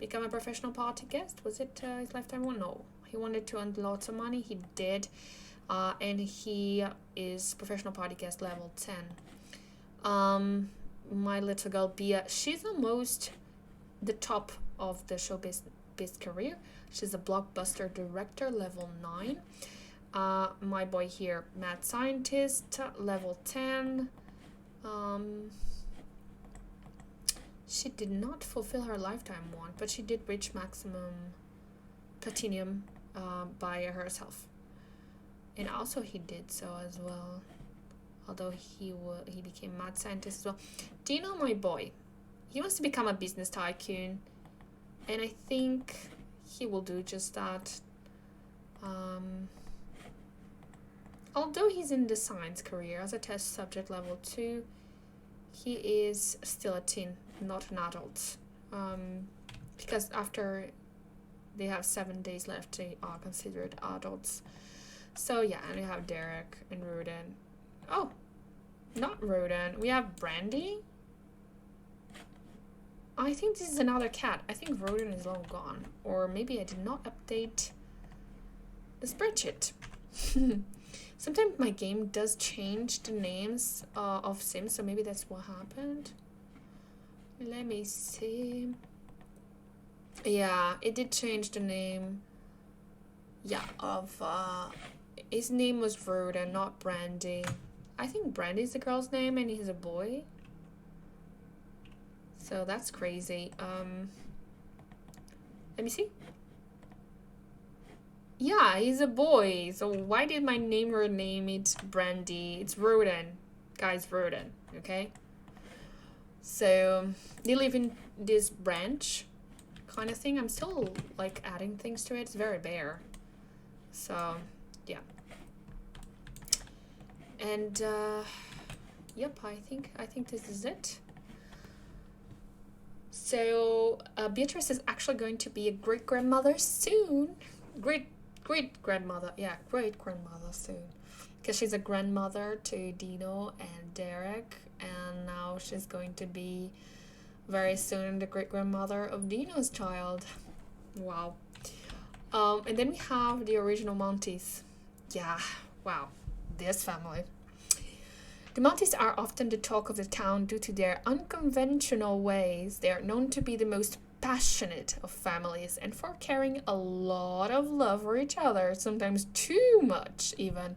become a professional party guest. Was it his lifetime want? No. He wanted to earn lots of money. He did. And he is professional party guest level 10. My little girl Bea, she's almost the top of the showbiz career. She's a blockbuster director level 9. My boy here, mad scientist level 10. She did not fulfill her lifetime want, but she did reach maximum platinum by herself. And also he did so as well. Although he became mad scientist as well. Dino, my boy, he wants to become a business tycoon, and I think he will do just that. Although he's in the science career as a test subject level 2, he is still a teen, not an adult. Because after they have 7 days left, they are considered adults. So yeah, and we have Derek and Roden. Oh, not Roden. We have Brandy. I think this is another cat. I think Roden is long gone. Or maybe I did not update the spreadsheet. Sometimes my game does change the names of Sims, so maybe that's what happened. Let me see. Yeah, it did change the name. Yeah, of his name was Roden, not Brandy. I think Brandy's the girl's name and he's a boy. So that's crazy. Let me see. Yeah, he's a boy. So why did my name rename it Brandy? It's Roden. Guys, Roden, okay? So they live in this branch kind of thing. I'm still like adding things to it. It's very bare. So yeah. And yep, I think this is it. So Beatrice is actually going to be a great-grandmother soon. Great-great-grandmother. Yeah, great-grandmother soon. Because she's a grandmother to Dino and Derek. And now she's going to be very soon the great-grandmother of Dino's child. Wow. And then we have the original Monties. Yeah, wow. This family. The Monties are often the talk of the town due to their unconventional ways. They are known to be the most passionate of families and for carrying a lot of love for each other, sometimes too much even.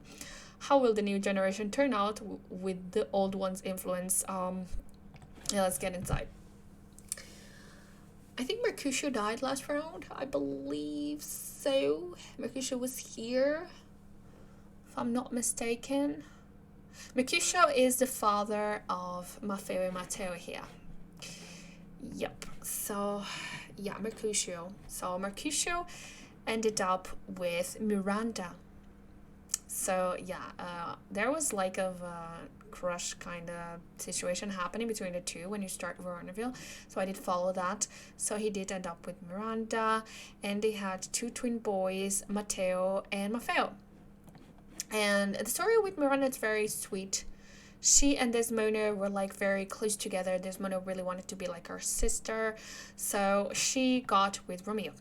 How will the new generation turn out with the old one's influence? Yeah, let's get inside. I think Mercutio died last round. I believe so. Mercutio was here, if I'm not mistaken. Mercutio is the father of Maffeo and Matteo here. Yep. So, yeah, Mercutio. So, Mercutio ended up with Miranda. So, yeah, there was like a crush kind of situation happening between the two when you start Veronaville. So, I did follow that. So, he did end up with Miranda, and they had two twin boys, Matteo and Maffeo. And the story with Miranda is very sweet. She and Desmona were like very close together. Desmona really wanted to be like her sister. So she got with Romeo.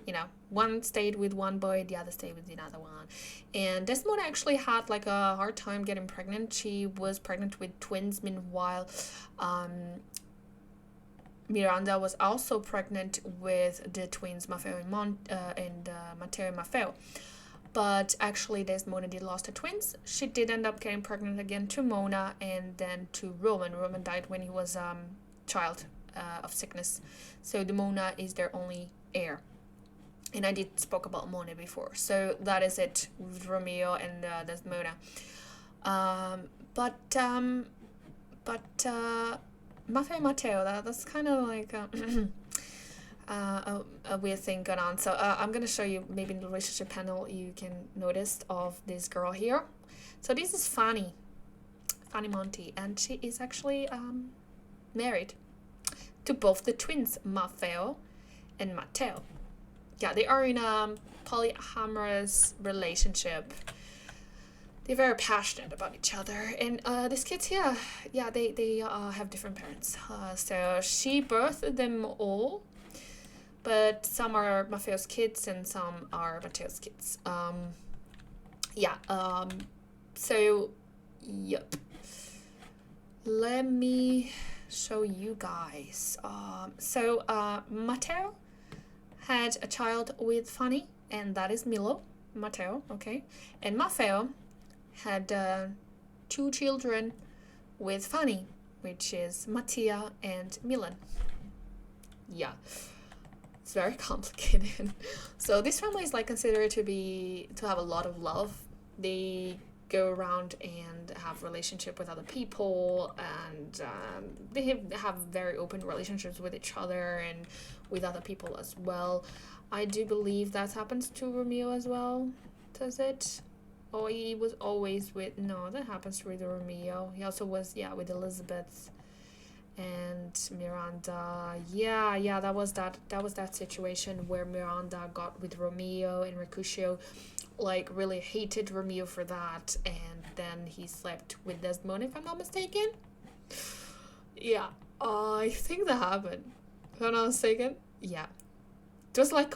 You know, one stayed with one boy, the other stayed with the other one. And Desmona actually had like a hard time getting pregnant. She was pregnant with twins. Meanwhile, Miranda was also pregnant with the twins Maffeo and Matteo and Maffeo. But actually, Desmona did lost her twins. She did end up getting pregnant again to Mona and then to Roman. Roman died when he was child of sickness. So the Mona is their only heir. And I did spoke about Mona before. So that is it with Romeo and Desmona. But Maffeo and Matteo, that's kind of like... a weird thing going on. So I'm going to show you maybe in the relationship panel you can notice of this girl here. So this is Fanny Monti, and she is actually married to both the twins, Maffeo and Matteo. Yeah, they are in a polyamorous relationship. They're very passionate about each other. And these kids here, yeah, they have different parents. So she birthed them all. But some are Maffeo's kids and some are Matteo's kids. So, yep. Let me show you guys. Matteo had a child with Fanny, and that is Milo. Matteo, okay. And Maffeo had two children with Fanny, which is Mattia and Milan. Yeah. It's very complicated. So this family is like considered to have a lot of love. They go around and have relationship with other people, and they have very open relationships with each other and with other people as well. I do believe that happens to Romeo as well. Does it? Oh, he was always with... No, that happens with Romeo. He also was, with Elizabeth and Miranda. That was that situation where Miranda got with Romeo, and Mercutio like really hated Romeo for that, and then he slept with Desmona, if I'm not mistaken. Yeah, I think that happened, if I'm not mistaken. Yeah, it was like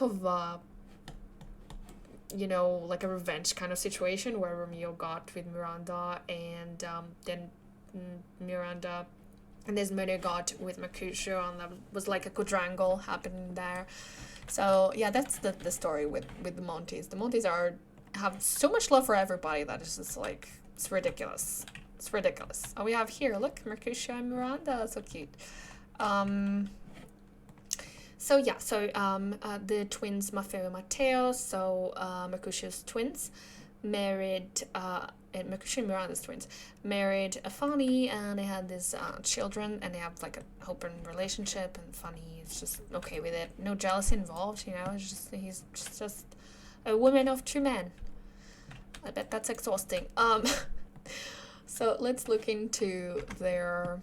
like a revenge kind of situation where Romeo got with Miranda, and then Miranda and Desmona got with Mercutio, and that was like a quadrangle happening there. So yeah, that's the story with the Monties. The Monties have so much love for everybody that it's just like, it's ridiculous. It's ridiculous. Oh, we have here, look, Mercutio and Miranda, so cute. The twins Maffeo and Matteo, so Mercutio's twins, married, and Mercutio and Miranda's twins, married Fanny, and they had these children, and they have like an open relationship, and Fanny is just okay with it. No jealousy involved, he's just a woman of two men. I bet that's exhausting. So let's look into their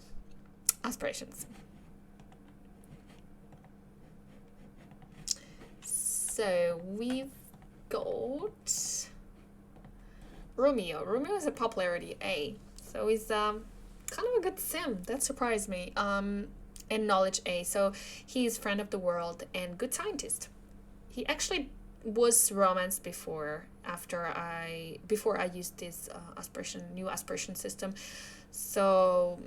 aspirations. So we've got Romeo. Romeo is a popularity A. So he's kind of a good sim. That surprised me. And knowledge A. So he's friend of the world and good scientist. He actually was romance before I used this new aspiration system. So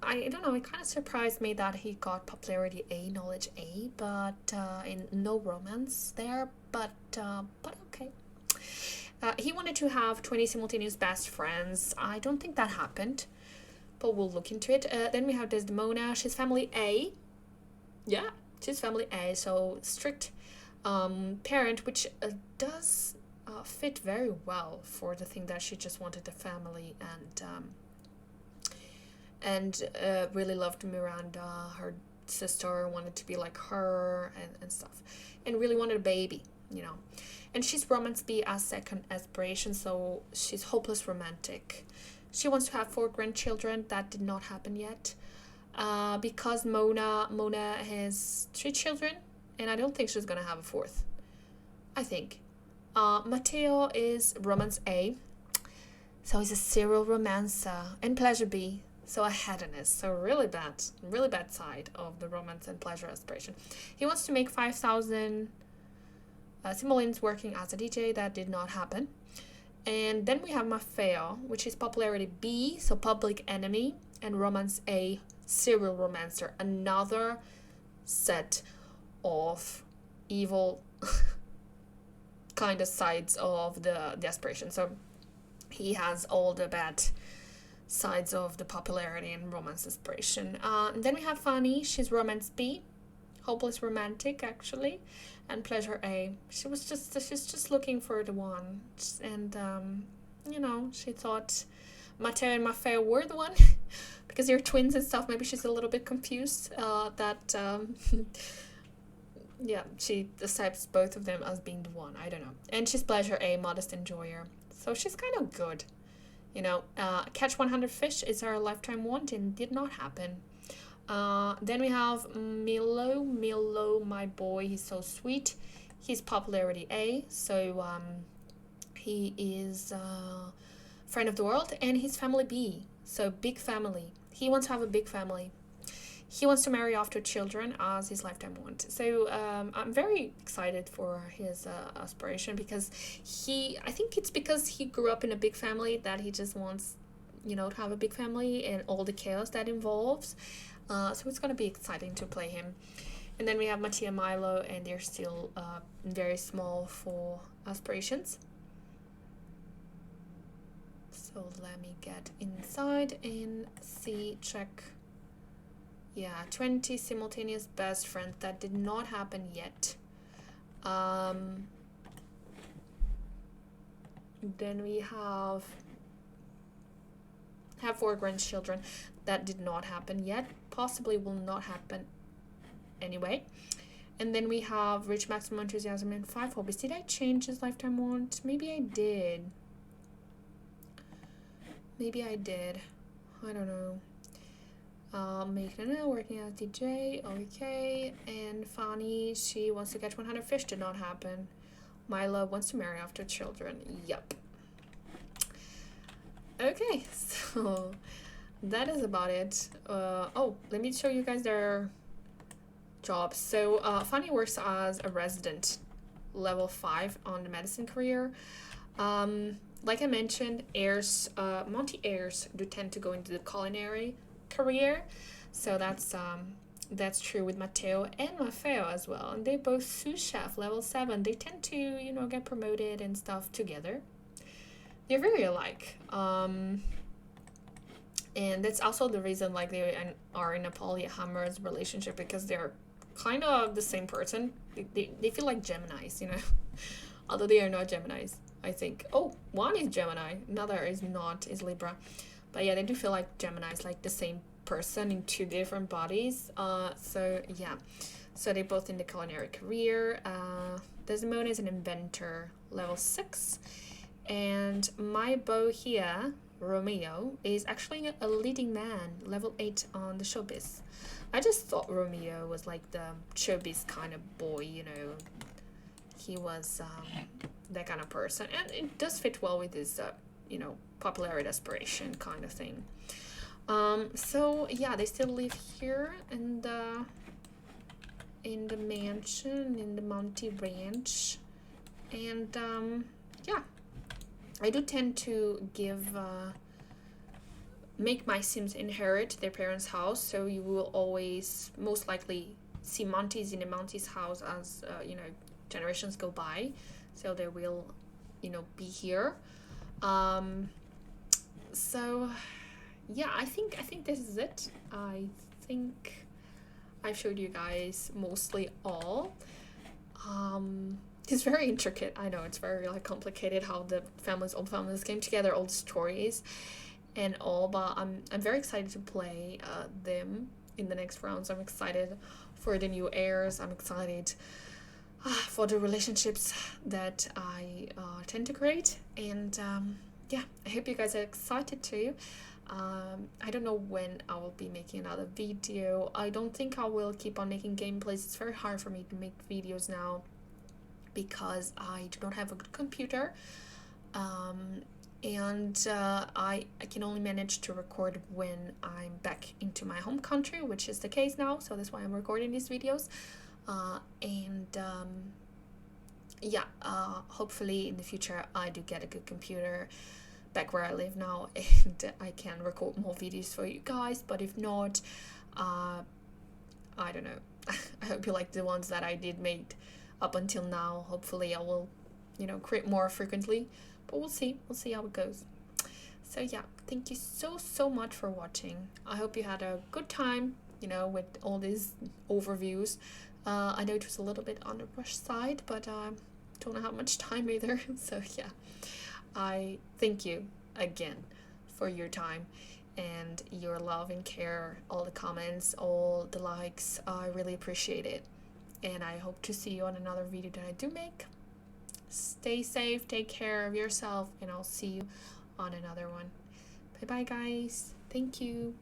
I don't know, it kind of surprised me that he got popularity A, knowledge A, but in no romance there, but okay. He wanted to have 20 simultaneous best friends. I don't think that happened, but we'll look into it. Then we have Desdemona. She's family A. Yeah, she's family A, so strict parent, which does fit very well for the thing that she just wanted a family and really loved Miranda, her sister, wanted to be like her and stuff, and really wanted a baby, you know. And she's romance B as second aspiration, so she's hopeless romantic. She wants to have 4 grandchildren. That did not happen yet. Because Mona has 3 children, and I don't think she's gonna have a 4th. I think. Matteo is romance A, so he's a serial romancer, and pleasure B, so a hedonist, so really bad side of the romance and pleasure aspiration. He wants to make 5,000 simoleons working as a DJ. That did not happen. And then we have Maffeo, which is popularity B, so public enemy, and romance A, serial romancer. Another set of evil kind of sides of the aspiration. So he has all the bad sides of the popularity and romance aspiration. And then we have Fanny. She's romance B, hopeless romantic actually, and pleasure A. She's just looking for the one, and you know, she thought Matteo and Maffeo were the one because they're twins and stuff. Maybe she's a little bit confused that yeah, she accepts both of them as being the one. I don't know. And she's pleasure A, modest enjoyer, so she's kind of good, you know. Catch 100 fish is her lifetime want and did not happen. Then we have Milo, my boy. He's so sweet. He's popularity A, so he is friend of the world, and he's family B, so big family. He wants to have a big family. He wants to marry off 2 children as his lifetime want. So I'm very excited for his aspiration, because I think it's because he grew up in a big family that he just wants, you know, to have a big family and all the chaos that involves. So it's going to be exciting to play him. And then we have Mattia and Milo, and they're still very small for aspirations. So let me get inside and check. Yeah, 20 simultaneous best friends. That did not happen yet. Then we have 4 grandchildren. That did not happen yet. Possibly will not happen anyway. And then we have rich maximum enthusiasm and 5 hobbies. Did I change his lifetime want? Maybe I did. I don't know. Making it, working as DJ, okay. And Fanny, she wants to catch 100 fish, did not happen. Milo wants to marry after children, yep. Okay, so that is about it. Oh, let me show you guys their jobs. So Fanny works as a resident, level 5 on the medicine career. Like I mentioned, Monty heirs do tend to go into the culinary career, so that's true with Matteo and Maffeo as well, and they both sous chef level 7. They tend to, you know, get promoted and stuff together. They're very alike, and that's also the reason like they are in a polyamorous relationship, because they're kind of the same person. They feel like Geminis, you know. Although they are not Geminis, I think. Oh, one is Gemini, another is not, is Libra. But yeah, they do feel like Geminis, like the same person in 2 different bodies. So yeah, so they're both in the culinary career. Desdemona is an inventor, level 6. And my beau here, Romeo, is actually a leading man, level 8 on the showbiz. I just thought Romeo was like the showbiz kind of boy, you know. he was that kind of person, and it does fit well with his you know, popularity aspiration kind of thing. So yeah, they still live here in the mansion, in the Monty Ranch, and yeah, I do tend to give make my Sims inherit their parents' house, so you will always most likely see Monty's in the Monty's house as you know, generations go by, so they will, you know, be here. So yeah, I think this is it. I think I've showed you guys mostly all. It's very intricate. I know it's very like complicated how the old families came together, all the stories and all, but I'm very excited to play them in the next rounds. I'm excited for the new heirs. I'm excited for the relationships that I tend to create, and yeah, I hope you guys are excited too. I don't know when I will be making another video. I don't think I will keep on making gameplays. It's very hard for me to make videos now because I do not have a good computer, and I can only manage to record when I'm back into my home country, which is the case now, so that's why I'm recording these videos. Yeah, hopefully in the future I do get a good computer back where I live now, and I can record more videos for you guys. But if not, I don't know. I hope you like the ones that I did make up until now. Hopefully I will, you know, create more frequently, but we'll see how it goes. So yeah, thank you so much for watching. I hope you had a good time, you know, with all these overviews. I know it was a little bit on the rush side, but don't have much time either. So yeah, I thank you again for your time and your love and care, all the comments, all the likes. I really appreciate it, and I hope to see you on another video that I do make. Stay safe, take care of yourself, and I'll see you on another one. Bye bye guys, thank you.